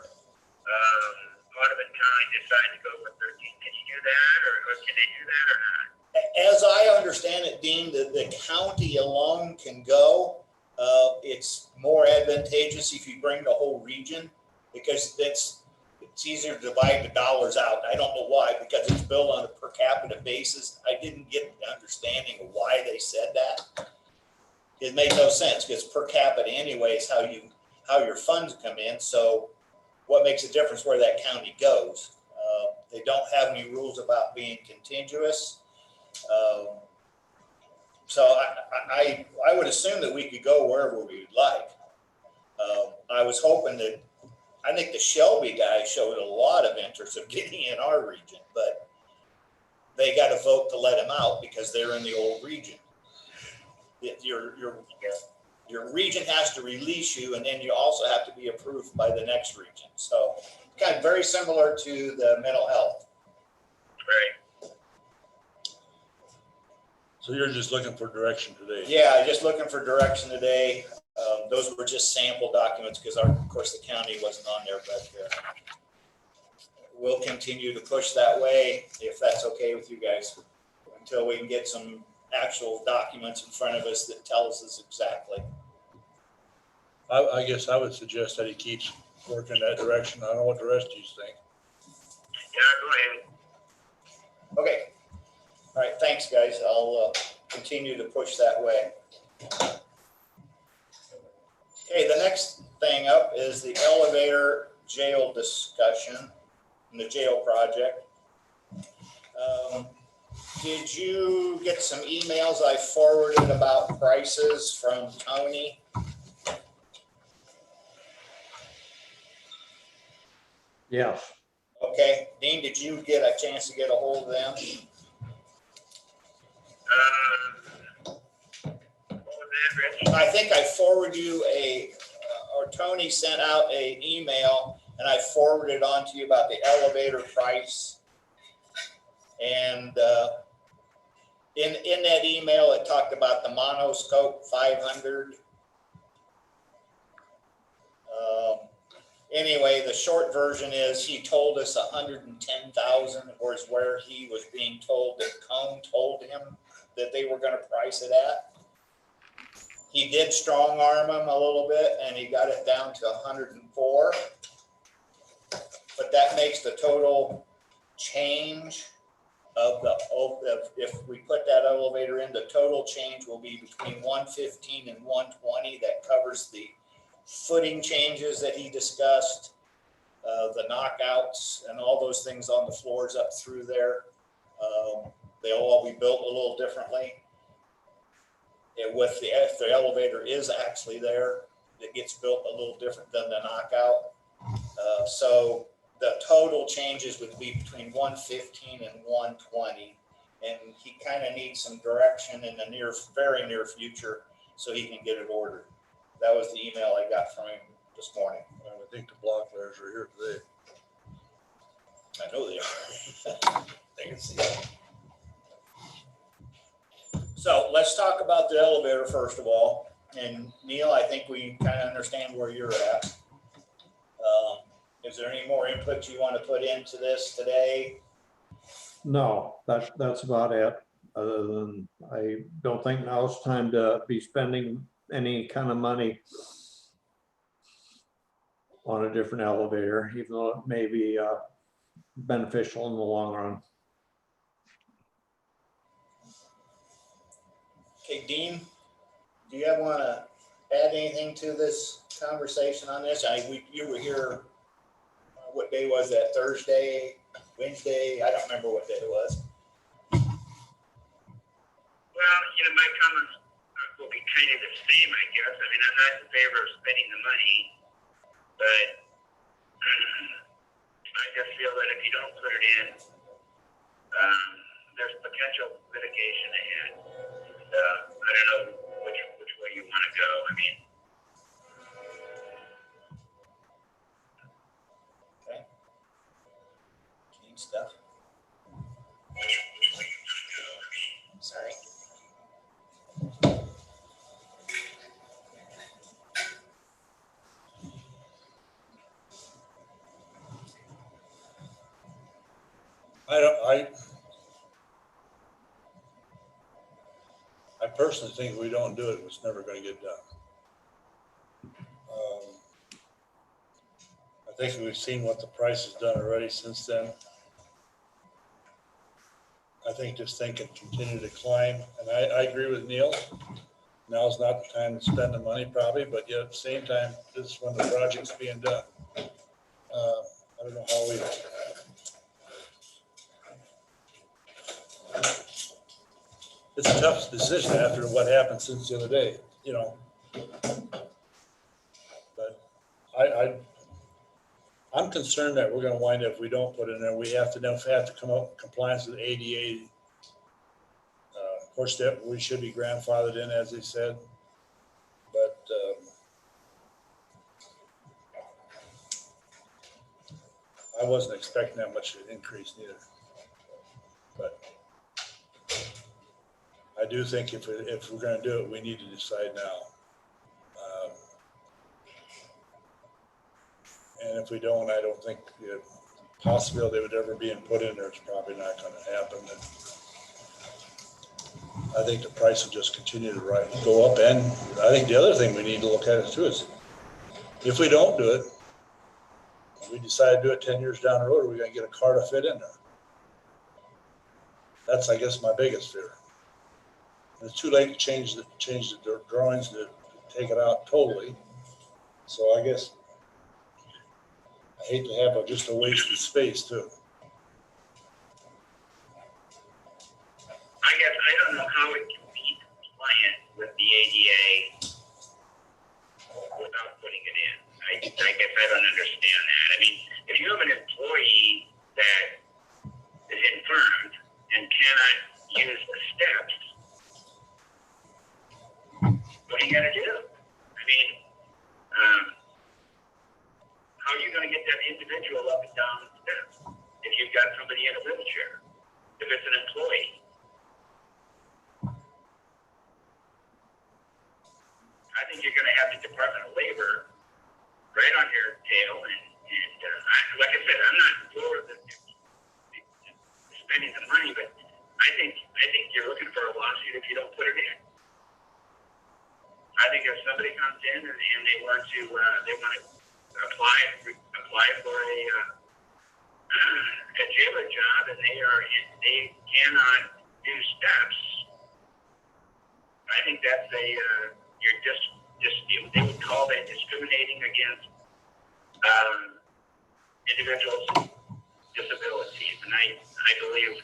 Audubon County decide to go with 13? Can you do that, or can they do that or not? as I understand it, Dean, the county alone can go. It's more advantageous if you bring the whole region, because it's easier to divide the dollars out. I don't know why, because it's billed on a per capita basis. I didn't get the understanding of why they said that. It made no sense, because per capita anyway is how your funds come in. So what makes a difference where that county goes? They don't have any rules about being contiguous. So I would assume that we could go wherever we'd like. I was hoping that, I think the Shelby guy showed a lot of interest of getting in our region, but they got to vote to let him out because they're in the old region. Your region has to release you, and then you also have to be approved by the next region. So kind of very similar to the mental health. Right. So you're just looking for direction today? Yeah, just looking for direction today. Those were just sample documents because of course the county wasn't on there, but we'll continue to push that way if that's okay with you guys until we can get some actual documents in front of us that tells us exactly. I guess I would suggest that he keeps working that direction. I don't know what the rest of you think. Yeah, go ahead. Okay. All right. Thanks, guys. I'll continue to push that way. Okay. The next thing up is the elevator jail discussion and the jail project. Did you get some emails I forwarded about prices from Tony? Yes. Okay. Dean, did you get a chance to get a hold of them? What was that, Rich? I think I forwarded you or Tony sent out an email and I forwarded on to you about the elevator price. And in that email, it talked about the monoscope 500. Anyway, the short version is he told us 110,000 was where he was being told that Cone told him that they were going to price it at. He did strong arm him a little bit and he got it down to 104. But that makes the total change of if we put that elevator in, the total change will be between 115 and 120. That covers the footing changes that he discussed, the knockouts and all those things on the floors up through there. They'll all be built a little differently. If the elevator is actually there, it gets built a little different than the knockout. So the total changes would be between 115 and 120. And he kind of needs some direction in the very near future so he can get it ordered. That was the email I got from him this morning. I think the block layers are here today. I know they are. They can see it. So let's talk about the elevator first of all. And Neil, I think we kind of understand where you're at. Is there any more input you want to put into this today? No, that's about it. Other than I don't think now's time to be spending any kind of money on a different elevator, even though it may be beneficial in the long run. Okay, Dean, do you want to add anything to this conversation on this? You were here, what day was that? Thursday, Wednesday? I don't remember what day it was. Well, my comments will be kind of the same, I guess. I mean, I'm not in favor of spending the money, but I just feel that if you don't put it in, there's potential litigation ahead. I don't know which way you want to go. I mean, Okay. Dean stuff. which way you want to go. I mean, Sorry. I personally think if we don't do it, it's never going to get done. think we've seen what the price has done already since then. I think this thing can continue to climb, and I agree with Neil. Now's not the time to spend the money probably, but yet at the same time, this is when the project's being done. I don't know how we. It's a tough decision after what happened since the other day, you know. But I'm concerned that we're gonna wind up, if we don't put it in there, we have to come up with compliance with ADA. Of course, that we should be grandfathered in, as they said. But I wasn't expecting that much of an increase neither. But I do think if we're gonna do it, we need to decide now. And if we don't, I don't think the possibility they would ever being put in there is probably not gonna happen. And I think the price will just continue to go up. And I think the other thing we need to look at too is if we don't do it, we decide to do it 10 years down the road, are we gonna get a car to fit in there? That's, I guess, my biggest fear. It's too late to change the drawings to take it out totally. So I guess I hate to have just a wasted space too. I guess I don't know how it can be compliant with the ADA without putting it in. I guess I don't understand that. I mean, if you have an employee that is infirmed and cannot use the steps, what are you gonna do? I mean, how are you gonna get that individual up and down the steps if you've got somebody in a wheelchair? If it's an employee? I think you're gonna have the Department of Labor right on your tail, and like I said, I'm not for the spending the money, but I think you're looking for a lawsuit if you don't put it in. I think if somebody comes in and they want to apply for a jailer job and they cannot do steps, I think that's you're just they would call that discriminating against individuals with disabilities, and I believe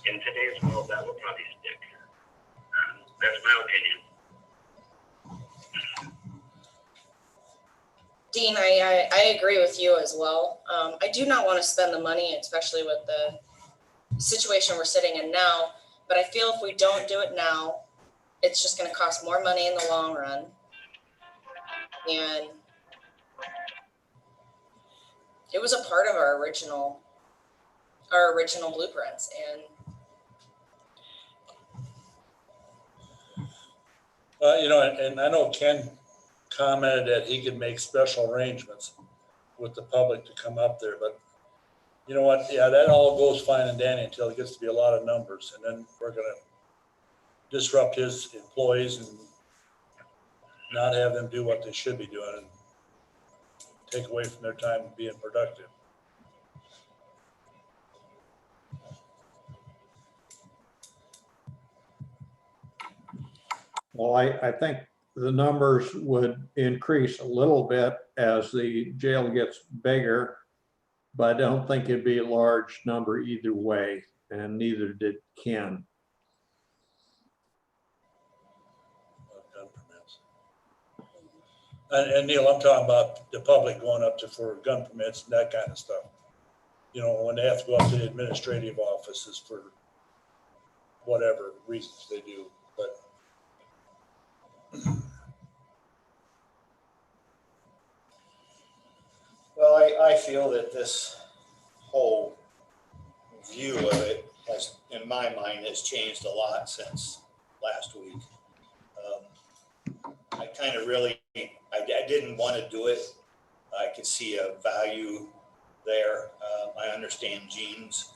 in today's world that will probably stick. That's my opinion. Dean, I agree with you as well. I do not want to spend the money, especially with the situation we're sitting in now, but I feel if we don't do it now, it's just going to cost more money in the long run. And it was a part of our original blueprints. And you know, and I know Ken commented that he could make special arrangements with the public to come up there, but you know what? Yeah, that all goes fine and dandy until it gets to be a lot of numbers, and then we're going to disrupt his employees and not have them do what they should be doing and take away from their time being productive. Well, I think the numbers would increase a little bit as the jail gets bigger, but I don't think it'd be a large number either way, and neither did Ken. Gun permits. And Neil, I'm talking about the public going up for gun permits and that kind of stuff. You know, when they have to go up to the administrative offices for whatever reasons they do, but Well, I feel that this whole view of it has, in my mind, has changed a lot since last week. I kind of really, I didn't want to do it. I could see a value there. I understand Jean's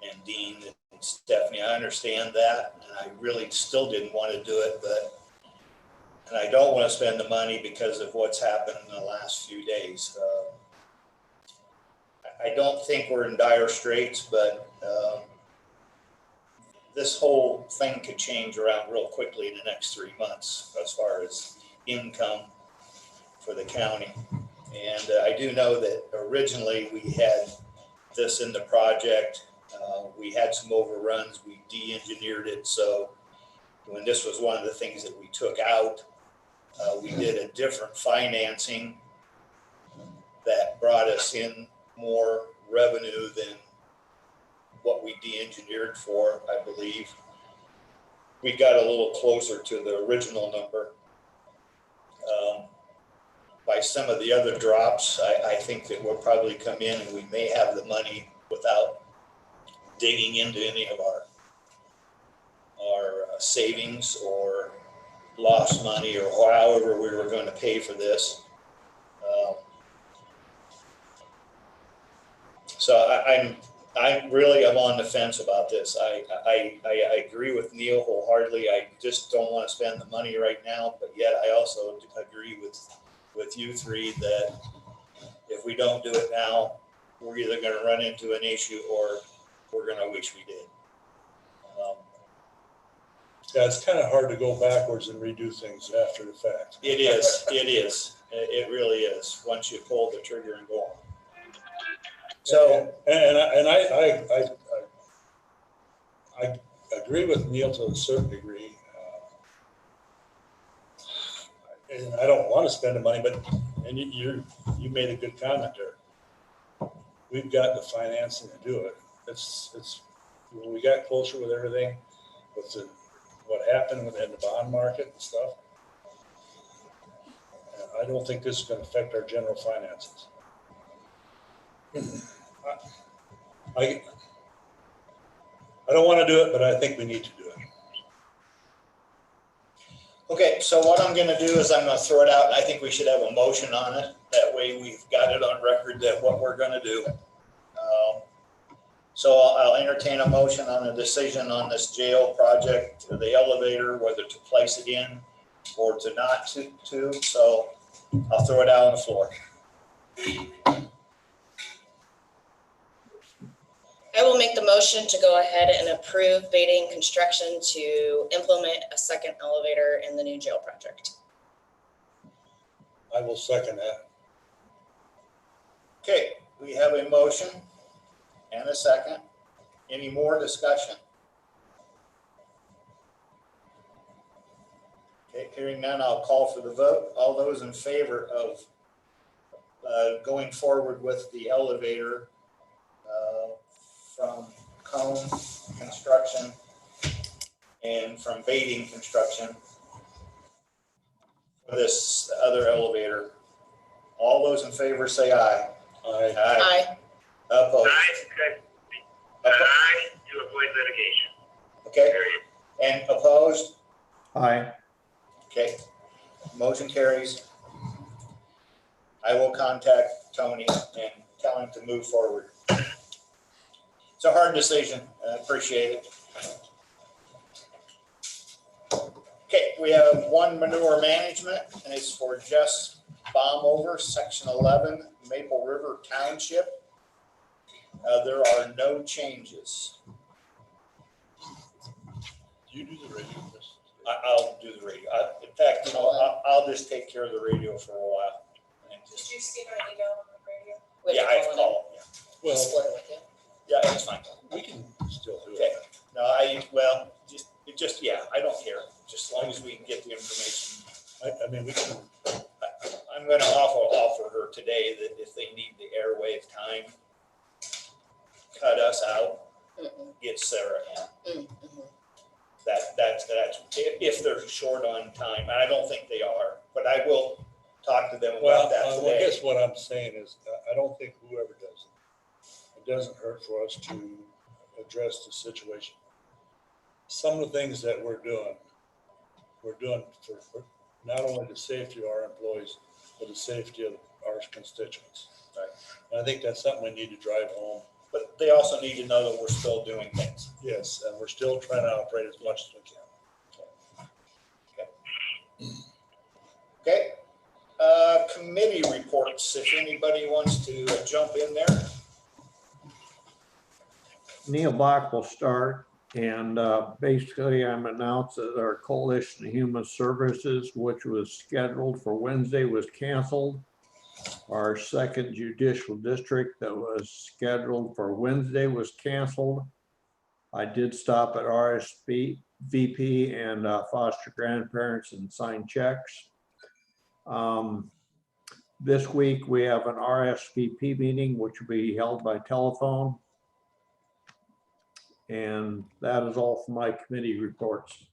and Dean and Stephanie. I understand that, and I really still didn't want to do it, and I don't want to spend the money because of what's happened in the last few days. I don't think we're in dire straits, but this whole thing could change around real quickly in the next 3 months as far as income for the county. And I do know that originally we had this in the project. We had some overruns. We de-engineered it. So when this was one of the things that we took out, we did a different financing that brought us in more revenue than what we de-engineered for, I believe. We got a little closer to the original number. By some of the other drops, I think that we'll probably come in and we may have the money without digging into any of our savings or lost money or however we were going to pay for this. So I really am on the fence about this. I agree with Neil wholeheartedly. I just don't want to spend the money right now, but yet I also agree with you three that if we don't do it now, we're either going to run into an issue or we're going to wish we did. Yeah, it's kind of hard to go backwards and redo things after the fact. It is. It really is. Once you pull the trigger and go on. So, I agree with Neil to a certain degree. And I don't want to spend the money, but you made a good comment there. We've got the financing to do it. It's when we got closer with everything, with what happened in the bond market and stuff. I don't think this is going to affect our general finances. I don't want to do it, but I think we need to do it. okay, so what I'm going to do is I'm going to throw it out, and I think we should have a motion on it. That way we've got it on record that what we're going to do. So I'll entertain a motion on a decision on this jail project, the elevator, whether to place it in or to not to. So I'll throw it out on the floor. I will make the motion to go ahead and approve Bading Construction to implement a second elevator in the new jail project. I will second that. Okay, we have a motion and a second. Any more discussion? Okay, hearing none, I'll call for the vote. All those in favor of going forward with the elevator from Cone Construction and from Bading Construction for this other elevator. All those in favor say aye. Aye. Aye. Opposed? Aye to avoid litigation. Okay, Period. and opposed? Aye. Okay, motion carries. I will contact Tony and tell him to move forward. It's a hard decision. I appreciate it. Okay, we have one manure management, and it's for Jess Baumover, Section 11, Maple River Township. There are no changes. Do you do the radio? I'll do the radio. In fact, you know, I'll just take care of the radio for a while. And Did just, you see my email on the radio? We have yeah, to I call call. it. Well, Split it with you. Yeah, it's fine. we can still do Okay. it. No, yeah, I don't care. Just as long as we can get the information. I mean, we can. I'm going to offer her today that if they need the airwave time, cut us out, get Sarah in. That's if they're short on time. And I don't think they are, but I will talk to them Well, about that I today. guess what I'm saying is, I don't think whoever does it doesn't hurt for us to address the situation. Some of the things that we're doing for not only the safety of our employees, but the safety of our constituents. Right. And I think that's something we need to drive home. But they also need to know that we're still doing things. Yes, and we're still trying to operate as much as we can. Okay. Committee reports, if anybody wants to jump in there. Neil Bach will start, and basically I'm announced that our Coalition of Human Services, which was scheduled for Wednesday, was canceled. Our second judicial district that was scheduled for Wednesday was canceled. I did stop at RSVP and foster grandparents and sign checks. This week we have an RSVP meeting, which will be held by telephone. And that is all for my committee reports.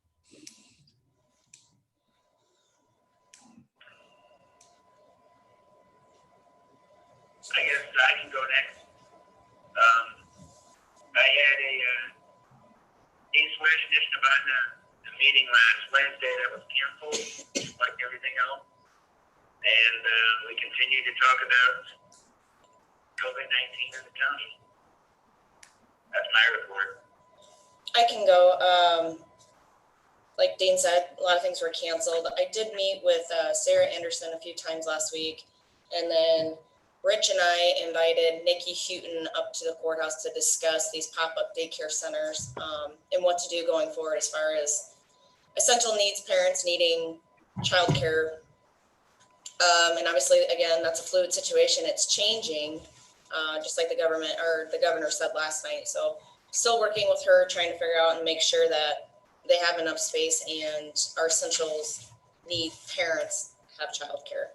I guess I can go next. I had a question about the meeting last Wednesday that was canceled, like everything else. And we continue to talk about COVID-19 in the county. That's my report. I can go. Like Dean said, a lot of things were canceled. I did meet with Sarah Anderson a few times last week, and then Rich and I invited Nikki Houghton up to the courthouse to discuss these pop-up daycare centers and what to do going forward as far as essential needs parents needing childcare. And obviously, again, that's a fluid situation. It's changing, just like the governor said last night. So still working with her, trying to figure out and make sure that they have enough space and our essentials need parents have childcare.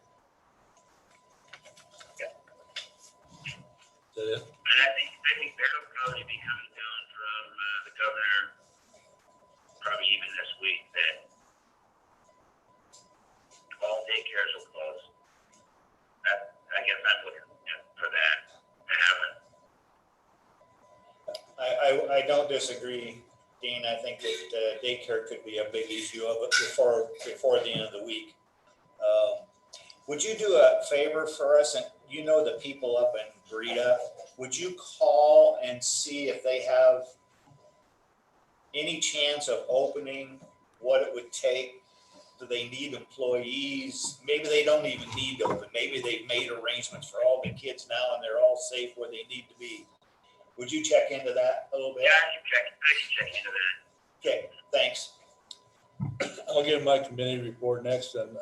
Is that it? And I think that'll probably be coming down from the governor, probably even this week, that all daycares will close. I guess I'm looking for that to happen. I don't disagree, Dean. I think that daycare could be a big issue of it before the end of the week. Would you do a favor for us? And you know the people up in Breda, would you call and see if they have any chance of opening, what it would take? Do they need employees? Maybe they don't even need to open. Maybe they've made arrangements for all the kids now and they're all safe where they need to be. Would you check into that a little bit? Yeah, I can check into that. Okay, thanks. I'll give my committee report next, and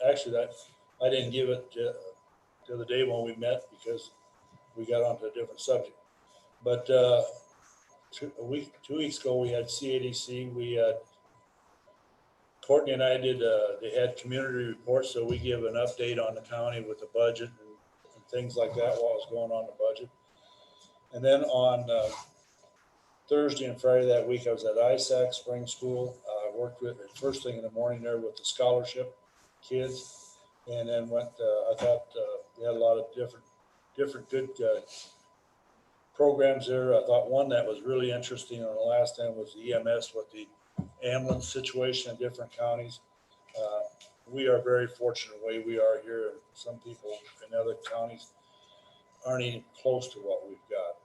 actually I didn't give it the other day when we met because we got onto a different subject. But 2 weeks ago we had CADC. We had Courtney and I did. They had community reports, so we give an update on the county with the budget and things like that. What was going on in the budget, and then on Thursday and Friday that week, I was at ISAC Spring School. I worked with the first thing in the morning there with the scholarship kids, and then went. I thought they had a lot of different good programs there. I thought one that was really interesting on the last time was the EMS with the ambulance situation in different counties. We are very fortunate the way we are here. Some people in other counties aren't even close to what we've got.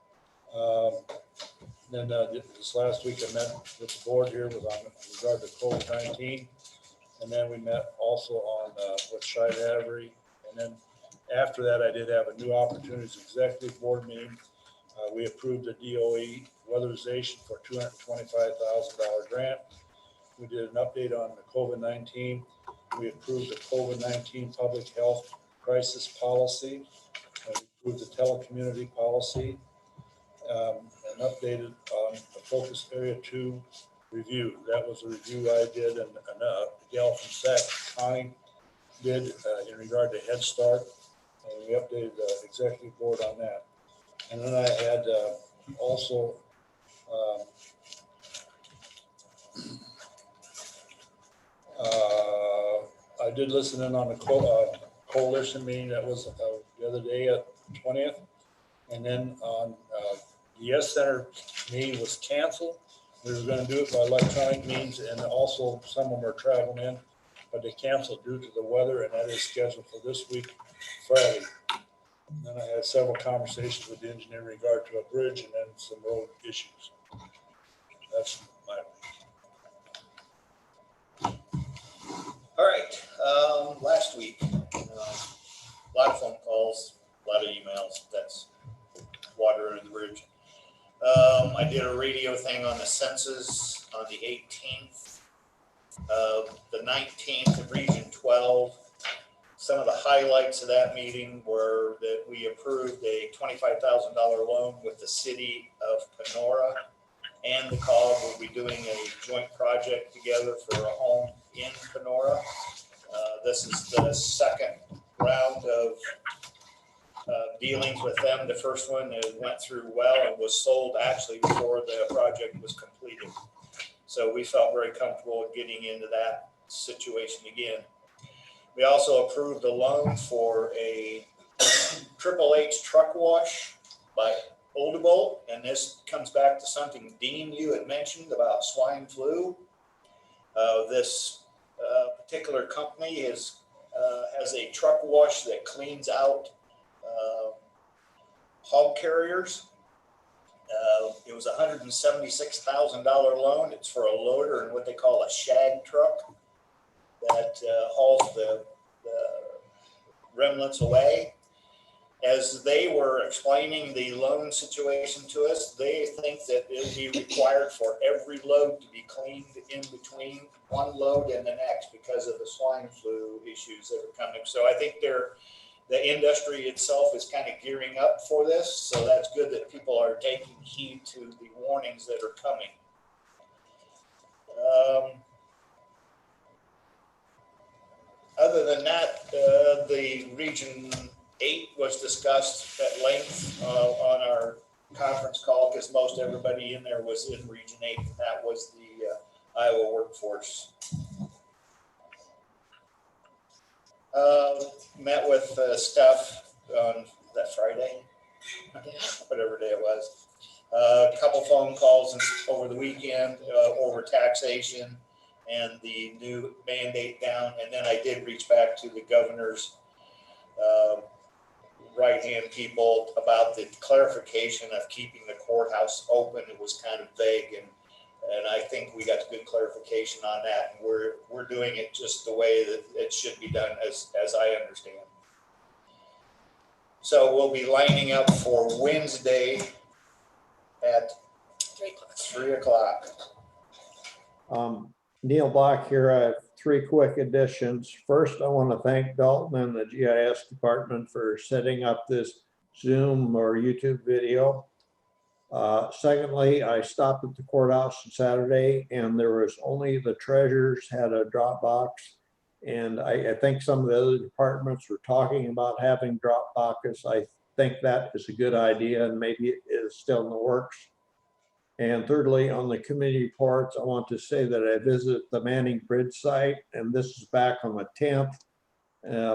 Then this last week I met with the board here with regard to COVID-19. And then we met also on with Shide Avery. And then after that, I did have a new opportunities executive board meeting. We approved the DOE weatherization for $225,000 grant. We did an update on the COVID-19. We approved the COVID-19 public health crisis policy. We approved the telecommunity policy. And updated on the focus area 2 review. That was a review I did and a gal from Sac County did in regard to Head Start. And we updated the executive board on that. And then I had also I did listen in on the coalition meeting that was the other day at 20th. And then on the Yes Center meeting was canceled. We were going to do it by electronic means, and also some of them are traveling in, but they canceled due to the weather, and that is scheduled for this week, Friday. And then I had several conversations with the engineer in regard to a bridge and then some road issues. That's my. All right, last week, a lot of phone calls, a lot of emails. That's water under the bridge. I did a radio thing on the census on the 18th. The 19th of Region 12. Some of the highlights of that meeting were that we approved a $25,000 loan with the city of Kenora and the COG. We'll be doing a joint project together for a home in Kenora. This is the second round of dealings with them. The first one went through well and was sold actually before the project was completed. So we felt very comfortable getting into that situation again. We also approved a loan for a Triple H truck wash by Oldebolt, and this comes back to something Dean, you had mentioned about swine flu. This particular company has a truck wash that cleans out hog carriers. It was a $176,000 loan. It's for a loader and what they call a shag truck that hauls the remnants away. As they were explaining the loan situation to us, they think that it'll be required for every load to be cleaned in between one load and the next because of the swine flu issues that are coming. So I think the industry itself is kind of gearing up for this. So that's good that people are taking heed to the warnings that are coming. Other than that, the Region 8 was discussed at length on our conference call because most everybody in there was in Region 8. And that was the Iowa workforce. Met with Steph on that Friday, whatever day it was. A couple phone calls over the weekend over taxation and the new mandate down. And then I did reach back to the governor's right-hand people about the clarification of keeping the courthouse open. It was kind of vague, and I think we got good clarification on that. And we're doing it just the way that it should be done, as I understand. So we'll be lining up for Wednesday at 3 o'clock. Neil Block here. I have three quick additions. First, I want to thank Dalton and the GIS department for setting up this Zoom or YouTube video. Secondly, I stopped at the courthouse on Saturday and there was only the treasurers had a drop box. And I think some of the other departments were talking about having drop boxes. I think that is a good idea and maybe it is still in the works. And thirdly, on the committee reports, I want to say that I visited the Manning Bridge site, and this is back on the 10th,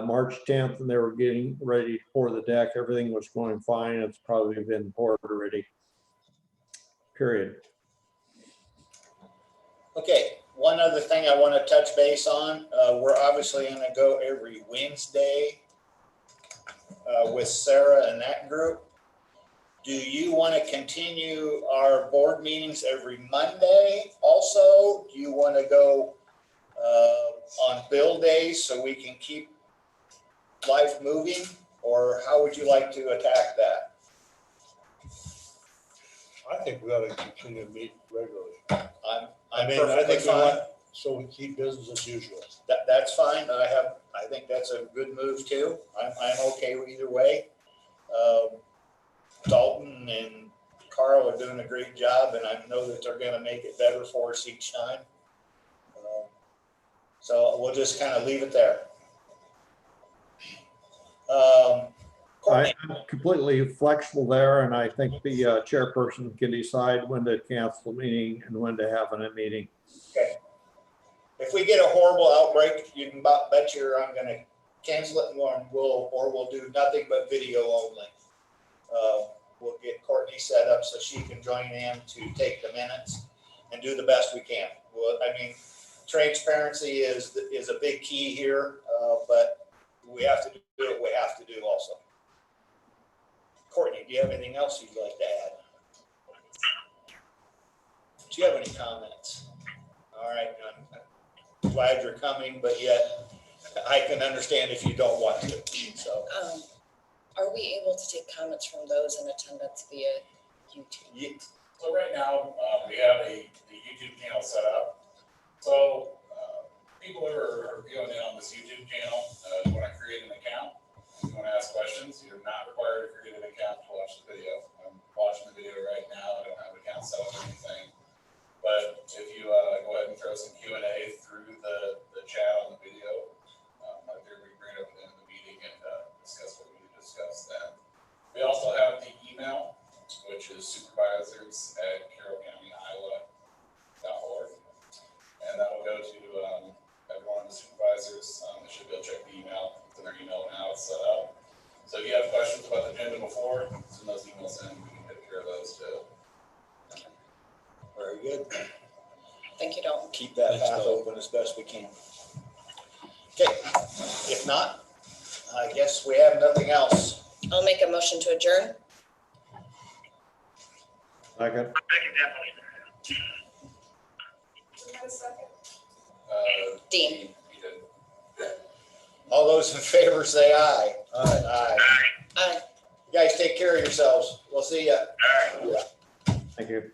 March 10th, and they were getting ready to pour the deck. Everything was going fine. It's probably been poured already, period. Okay, one other thing I want to touch base on. We're obviously going to go every Wednesday with Sarah and that group. Do you want to continue our board meetings every Monday? Also, do you want to go on bill days so we can keep life moving? Or how would you like to attack that? I think we ought to continue to meet regularly. I'm I perfectly think we fine. want, so we keep business as usual. That's fine. I think that's a good move too. I'm okay with either way. Dalton and Carroll are doing a great job, and I know that they're going to make it better for us each time. So we'll just kind of leave it there. I'm completely flexible there, and I think the chairperson can decide when to cancel the meeting and when to have a meeting. Okay. If we get a horrible outbreak, you can bet I'm going to cancel it, and we'll do nothing but video only. We'll get Courtney set up so she can join in to take the minutes and do the best we can. Well, I mean, transparency is a big key here, but we have to do what we have to do also. Courtney, do you have anything else you'd like to add? Do you have any comments? All right, I'm glad you're coming, but yet I can understand if you don't want to. So. Are we able to take comments from those in attendance via YouTube? So right now, we have the YouTube channel set up. So people who are viewing in on this YouTube channel, you want to create an account, you want to ask questions, you're not required to create an account to watch the video. I'm watching the video right now, I don't have an account set up or anything. But if you go ahead and throw some Q&A through the chat on the video, I figure we can bring it up at the end of the meeting and discuss what we need to discuss then. We also have the email, which is supervisors@carrollcountyiowa.org. And that will go to everyone, the supervisors. They should be able to check the email. It's in their email now, it's set up. So if you have questions about the agenda before, send those emails in, we can take care of those too. Very good. Thank you, Dalton. Keep that Thanks, path Bill. open as best we can. Okay, if not, I guess we have nothing else. I'll make a motion to adjourn. Second. I'll second that motion. Dean. You did. All those in favor say aye. Aye. Aye. You guys take care of yourselves. We'll see ya. Thank you.